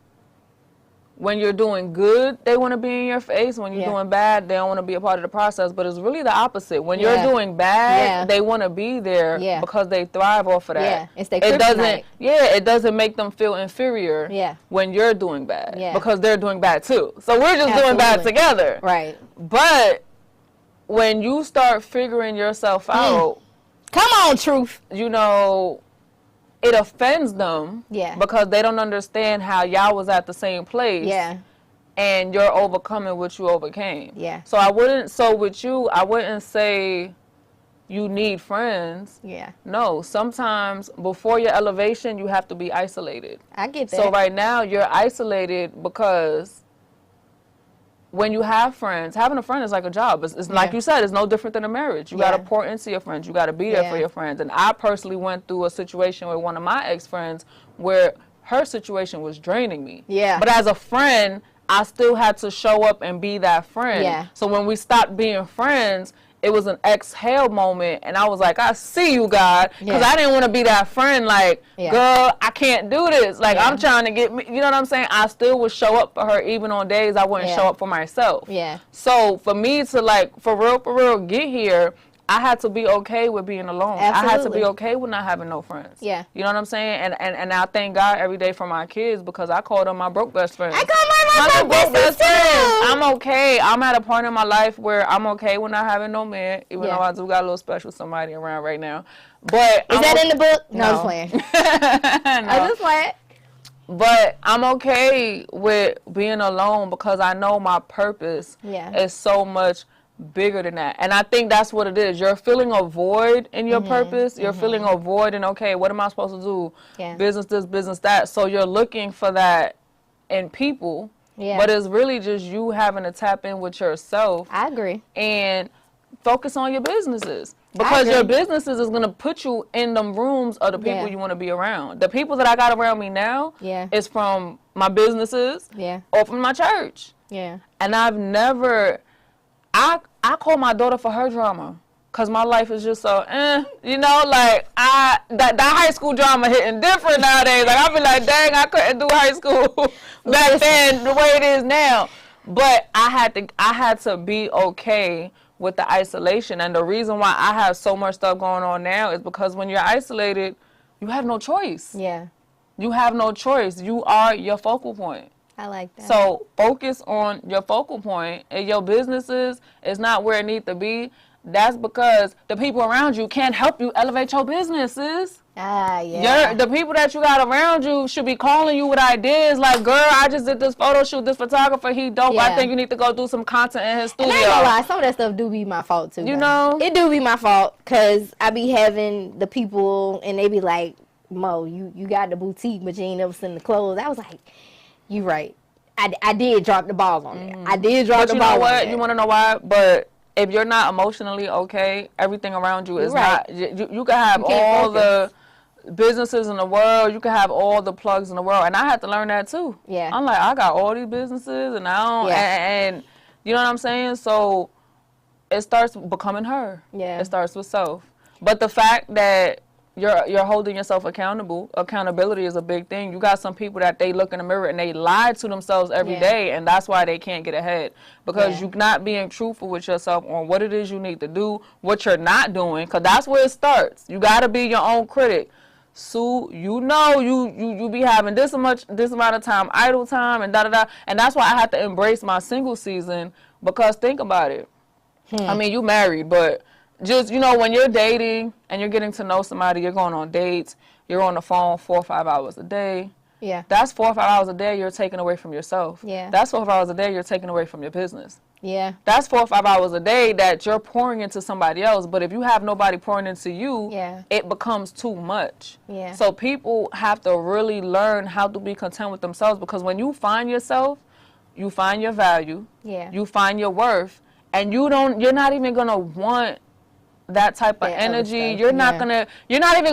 when you're doing good, they want to be in your face. When you're doing bad, they don't want to be a part of the process. But it's really the opposite. When you're doing bad, they want to be there because they thrive off of that. Yeah, it's their kryptonite. It doesn't make them feel inferior when you're doing bad because they're doing bad too. So we're just doing bad together. Right. But when you start figuring yourself out, come on, truth. It offends them because they don't understand how y'all was at the same place and you're overcoming what you overcame. So with you, I wouldn't say you need friends. No, sometimes before your elevation, you have to be isolated. I get that. So right now, you're isolated because when you have friends, having a friend is like a job. It's like you said, it's no different than a marriage. You got to pour into your friends. You got to be there for your friends. And I personally went through a situation with one of my ex-friends where her situation was draining me. But as a friend, I still had to show up and be that friend. So when we stopped being friends, it was an exhale moment, and I was like, I see you, God, because I didn't want to be that friend, like, girl, I can't do this. Like, I'm trying to get me, you know what I'm saying? I still would show up for her even on days I wouldn't show up for myself. So for me to, like, for real, get here, I had to be okay with being alone. Absolutely. I had to be okay with not having no friends. You know what I'm saying? And I thank God every day for my kids because I call them my broke best friends. I call my broke best friends. I'm okay. I'm at a point in my life where I'm okay with not having no man, even though I do got a little special somebody around right now. But is that in the book? No, I'm just playing. I just playing. But I'm okay with being alone because I know my purpose is so much bigger than that. And I think that's what it is. You're feeling a void in your purpose. You're feeling a void in, okay, what am I supposed to do? Business this, business that. So you're looking for that in people. But it's really just you having to tap in with yourself. I agree. And focus on your businesses. Because your businesses is going to put you in them rooms of the people you want to be around. The people that I got around me now is from my businesses or from my church. And I've never... I call my daughter for her drama because my life is just so, like that high school drama hitting different nowadays. Like I be like, dang, I couldn't do high school back then the way it is now. But I had to be okay with the isolation, and the reason why I have so much stuff going on now is because when you're isolated, you have no choice. You have no choice. You are your focal point. I like that. So focus on your focal point, and your businesses is not where it needs to be. That's because the people around you can't help you elevate your businesses. The people that you got around you should be calling you with ideas like, girl, I just did this photo shoot, this photographer, he dope. I think you need to go do some content in his studio. And I ain't gonna lie, some of that stuff do be my fault too. You know? It do be my fault because I be having the people and they be like, Mo, you got the boutique, but you ain't never seen the clothes. I was like, you right. I did drop the ball on it. I did drop the ball on it. But you know what? You want to know why? But if you're not emotionally okay, everything around you is not. You can have all the businesses in the world. You can have all the plugs in the world. And I had to learn that too. I'm like, I got all these businesses and I don't. And you know what I'm saying? So it starts becoming her. It starts with self. But the fact that you're holding yourself accountable. Accountability is a big thing. You got some people that they look in the mirror and they lie to themselves every day, and that's why they can't get ahead, because you're not being truthful with yourself on what it is you need to do, what you're not doing, because that's where it starts. You got to be your own critic. So you know you be having this amount of time, idle time, and da-da-da, and that's why I have to embrace my single season, because think about it. I mean, you married, but just, you know, when you're dating and you're getting to know somebody, you're going on dates, you're on the phone 4 or 5 hours a day. Yeah. That's 4 or 5 hours a day you're taking away from yourself. Yeah. That's 4 or 5 hours a day you're taking away from your business. Yeah. That's 4 or 5 hours a day that you're pouring into somebody else. But if you have nobody pouring into you, it becomes too much. Yeah. So people have to really learn how to be content with themselves, because when you find yourself, you find your value. Yeah. You find your worth, and you're not even gonna want that type of energy. You're not even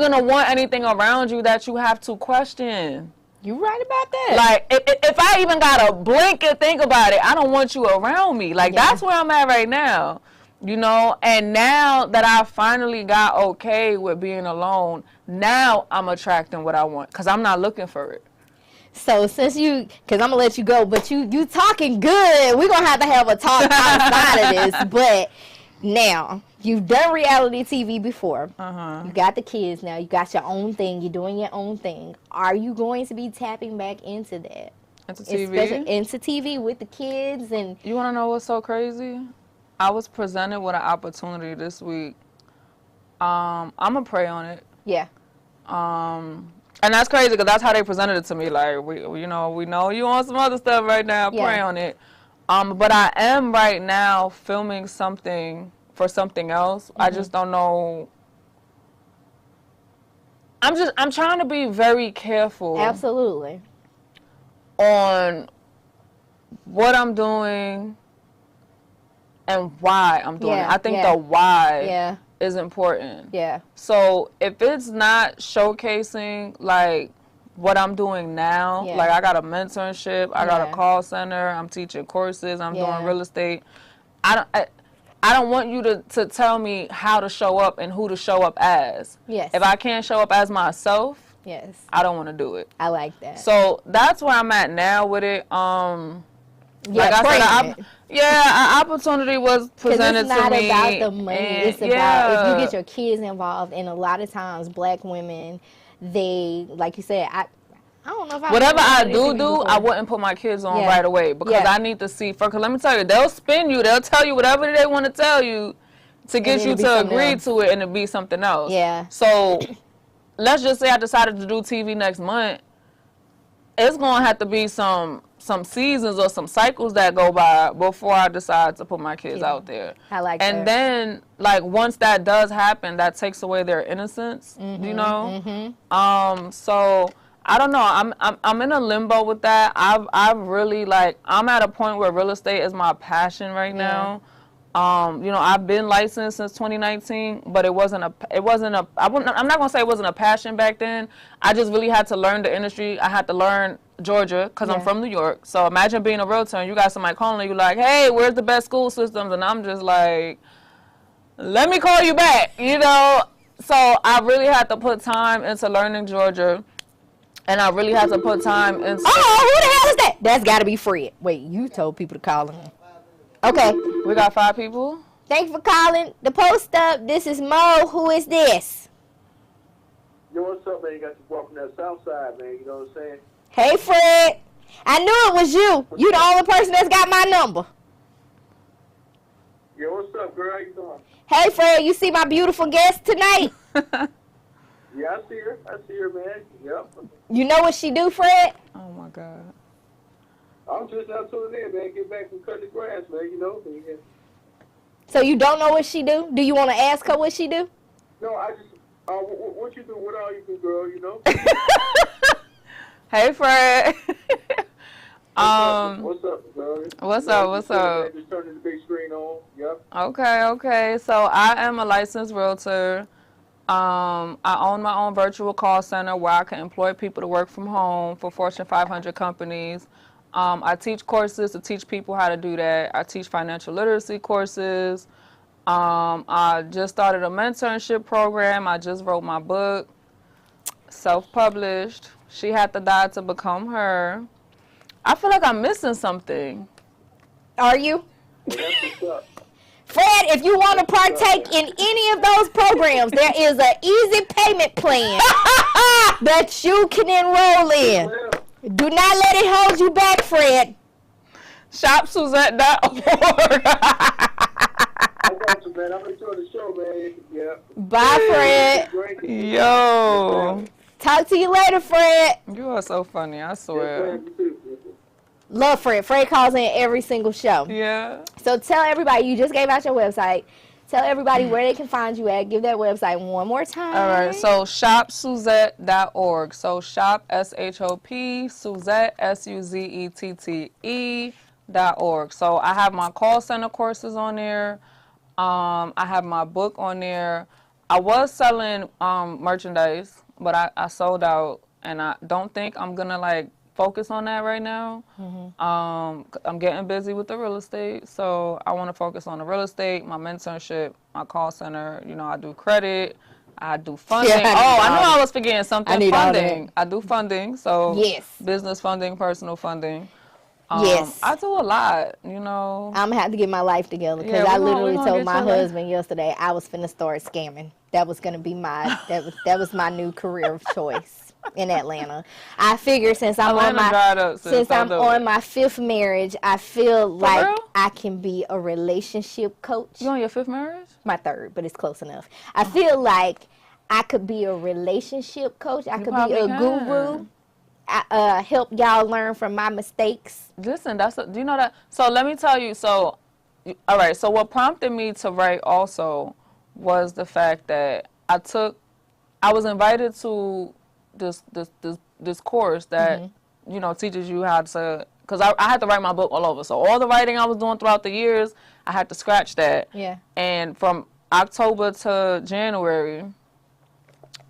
gonna want anything around you that you have to question. You right about that. Like, if I even gotta blink and think about it, I don't want you around me. Like, that's where I'm at right now, you know? And now that I finally got okay with being alone, now I'm attracting what I want, because I'm not looking for it. So since because I'm going to let you go, but you talking good. We're going to have a talk outside of this. But now, you've done reality TV before. You got the kids now. You got your own thing. You're doing your own thing. Are you going to be tapping back into that? Into TV? Especially into TV with the kids. And you want to know what's so crazy? I was presented with an opportunity this week. I'm going to pray on it. Yeah. And that's crazy, because that's how they presented it to me. Like, we know you on some other stuff right now. Pray on it. But I am right now filming something for something else. I just don't know. I'm trying to be very careful. Absolutely. On what I'm doing and why I'm doing it. I think the why is important. Yeah. So if it's not showcasing like what I'm doing now, like I got a mentorship, I got a call center, I'm teaching courses, I'm doing real estate. I don't want you to tell me how to show up and who to show up as. Yes. If I can't show up as myself, I don't want to do it. I like that. So that's where I'm at now with it. Like I said, an opportunity was presented to me. It's not about the money. It's about if you get your kids involved. And a lot of times, black women, they, like you said, I don't know if whatever I do, I wouldn't put my kids on right away, because I need to see first. Because let me tell you, they'll spin you. They'll tell you whatever they want to tell you to get you to agree to it, and it be something else. Yeah. So let's just say I decided to do TV next month. It's gonna have to be some seasons or some cycles that go by before I decide to put my kids out there. I like that. And then, like, once that does happen, that takes away their innocence, you know? So I don't know. I'm in a limbo with that. I've really, like, I'm at a point where real estate is my passion right now. You know, I've been licensed since 2019, but I'm not going to say it wasn't a passion back then. I just really had to learn the industry. I had to learn Georgia, because I'm from New York. So imagine being a realtor and you got somebody calling you like, hey, where's the best school systems? And I'm just like, let me call you back, you know? So I really had to put time into learning Georgia. And I really had to put time into... Oh, who the hell is that? That's got to be Fred. Wait, you told people to call him. Okay. We got 5 people. Thank you for calling the Post Up. This is Mo. Who is this? Yo, what's up, man? You got your boy from that south side, man. You know what I'm saying? Hey, Fred. I knew it was you. You the only person that's got my number. Yo, what's up, girl? How you doing? Hey, Fred. You see my beautiful guest tonight? Yeah, I see her, man. Yep. You know what she do, Fred? Oh, my God. I'm just out tuning in, man. Get back from cutting the grass, man. You know? Yeah. So you don't know what she do? Do you want to ask her what she do? No, I just, what you do, what all you do, girl, you know? Hey, Fred. What's up, girl? What's up? Just turning the big screen on. Yep. Okay. So I am a licensed realtor. I own my own virtual call center where I can employ people to work from home for Fortune 500 companies. I teach courses to teach people how to do that. I teach financial literacy courses. I just started a mentorship program. I just wrote my book, self-published. She had to die to become her. I feel like I'm missing something. Are you? That's what's up. Fred, if you want to partake in any of those programs, there is an easy payment plan that you can enroll in. Well, Do not let it hold you back, Fred. ShopSuzette.org. I got you, man. I'm enjoying the show, man. Yeah. Bye, Fred. Great. Yo. Talk to you later, Fred. You are so funny, I swear. Love Fred. Fred calls in every single show. Yeah. So tell everybody, you just gave out your website. Tell everybody where they can find you at. Give that website one more time. All right, so shopsuzette.org. So shop, S-H-O-P, Suzette, S-U-Z-E-T-T-E.org. So I have my call center courses on there. I have my book on there. I was selling merchandise, but I sold out, and I don't think I'm going to, like, focus on that right now. I'm getting busy with the real estate, so I want to focus on the real estate, my mentorship, my call center. You know, I do credit, I do funding. Yeah, I knew I was forgetting something. I need all Funding. I do funding, so Yes. business funding, personal funding. Yes. I do a lot. You know. I'm going to have to get my life together because Yeah, I we literally gonna told get my your life. husband yesterday I was finna start scamming. That was going to be my that was my new career of choice in Atlanta. I figured since I'm Atlanta dried up, sis. since Don't I'm do on it. my 5th marriage, I feel like real? I can be a relationship coach. You on your 5th marriage? My 3rd, but it's close enough. I feel like I could be a relationship coach. I could be probably a can. guru. Help y'all learn from my mistakes. Listen, do you know that? So let me tell you. So, all right. So what prompted me to write also was the fact that I was invited to this course that you know teaches you how to. Because I had to write my book all over. So all the writing I was doing throughout the years, I had to scratch that. Yeah. And from October to January,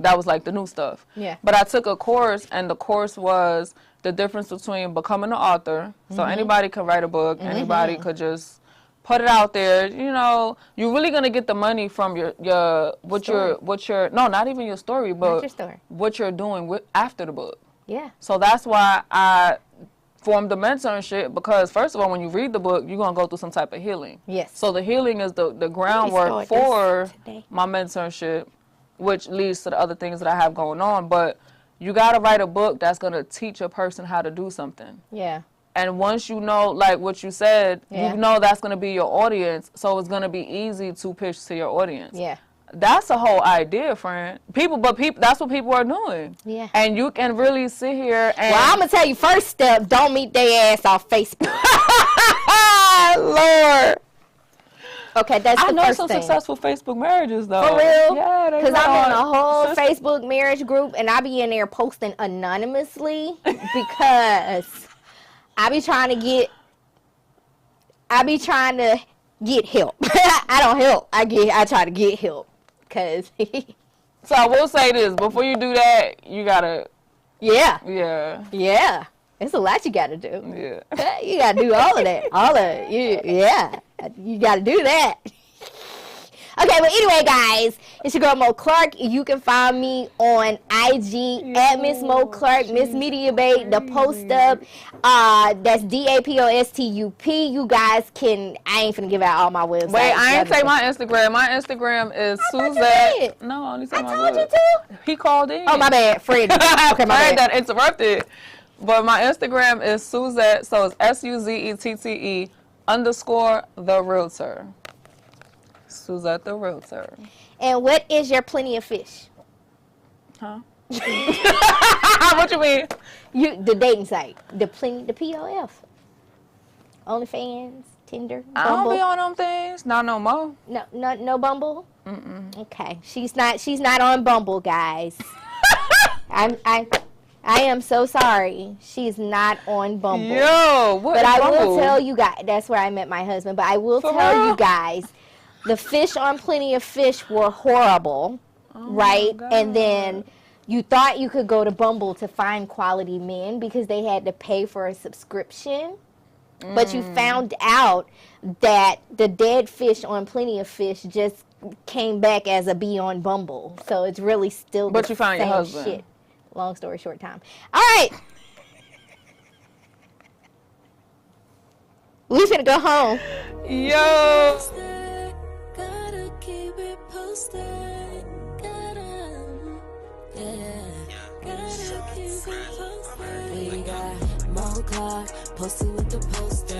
that was like the new stuff. Yeah. But I took a course, and the course was the difference between becoming an author. So anybody could write a book. Anybody could just put it out there. You know, you're really gonna get the money from no, not even your story, but Not your story. what you're doing after the book. Yeah. So that's why I formed the mentorship, because first of all, when you read the book, you're gonna go through some type of healing. Yes. So the healing is the groundwork start for this today. my mentorship, which leads to the other things that I have going on. But you gotta write a book that's gonna teach a person how to do something. Yeah. And once you know, like what you said, Yeah. you know that's gonna be your audience. So it's gonna be easy to pitch to your audience. Yeah. That's the whole idea, friend. People, that's what people are doing. Yeah. And you can really sit here and. Well, I'm going to tell you, first step, don't meet their ass off Facebook. Lord. Okay, that's I the know first some thing. successful Facebook marriages, though. For real? Yeah, they Because I'm in a whole sister- Facebook marriage group, and I be in there posting anonymously because I be trying to get help. I don't help. I try to get help. Cause So I will say this, before you do that, you gotta, yeah, it's a lot you gotta do. yeah. You gotta do all of that. You gotta do that. Okay, but anyway, guys, it's your girl Mo Clark. You can find me on IG at Miss Mo Clark, Miss Media Bay, the post up. That's DaPostup. You guys can. I ain't finna give out all my websites. Wait, I ain't say my Instagram. My Instagram is thought you Suzette. did. No, I only said I my told you word. to. He called in. Oh, my bad, Freddie. Okay, my Sorry bad. that interrupted. But my Instagram is Suzette, so it's SUZETTE_the Realtor. Suzette the Realtor. And what is your plenty of fish? Huh? What you mean? The dating site, the POF, OnlyFans, Tinder, I don't Bumble. be on them things. Not no more. No Bumble. Okay, she's not on Bumble, guys. I am so sorry. She's not on Bumble. Yo, what But is I Bumble? will tell you guys. That's where I met my husband. But I will For tell real? you guys, the fish on Plenty of Fish were horrible, right? And then you thought you could go to Bumble to find quality men because they had to pay for a subscription. but you found out that the dead fish on Plenty of Fish just came back as a bee on Bumble. So it's really still But the you found your same husband. shit. Long story short time. All right. We finna go home. Yo. Gotta keep it posted. Gotta keep it posted. We got more clock posted with the poster.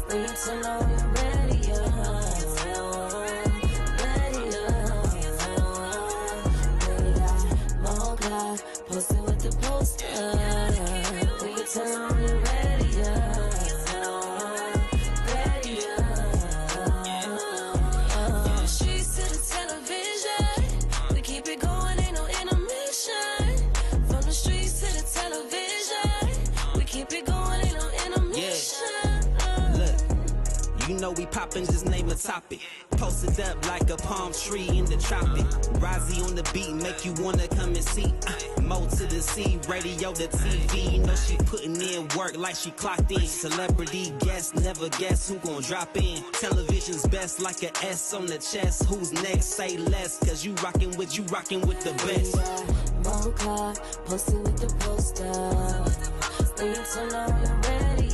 When you tell all you're ready, We got more clock posted with the poster. When you tell all you're ready, You know we poppin', just name a topic. Posted up like a palm tree in the tropic. Rozzy on the beat, make you wanna come and see. Mo to the C, radio to TV. You know she putting in work like she clocked in. Celebrity guest, never guess who gon' drop in. Television's best like a S on the chest. Who's next? Say less, cause you rockin' with the best. Mo clock posted with the poster. When you tell all you're ready,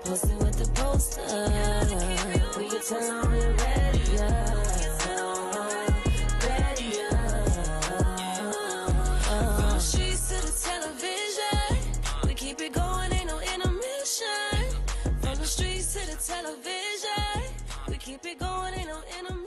posted with the poster. When you tell them you're ready, From the streets to the television, we keep it going, ain't no intermission. From the streets to the television, we keep it going, ain't no intermission.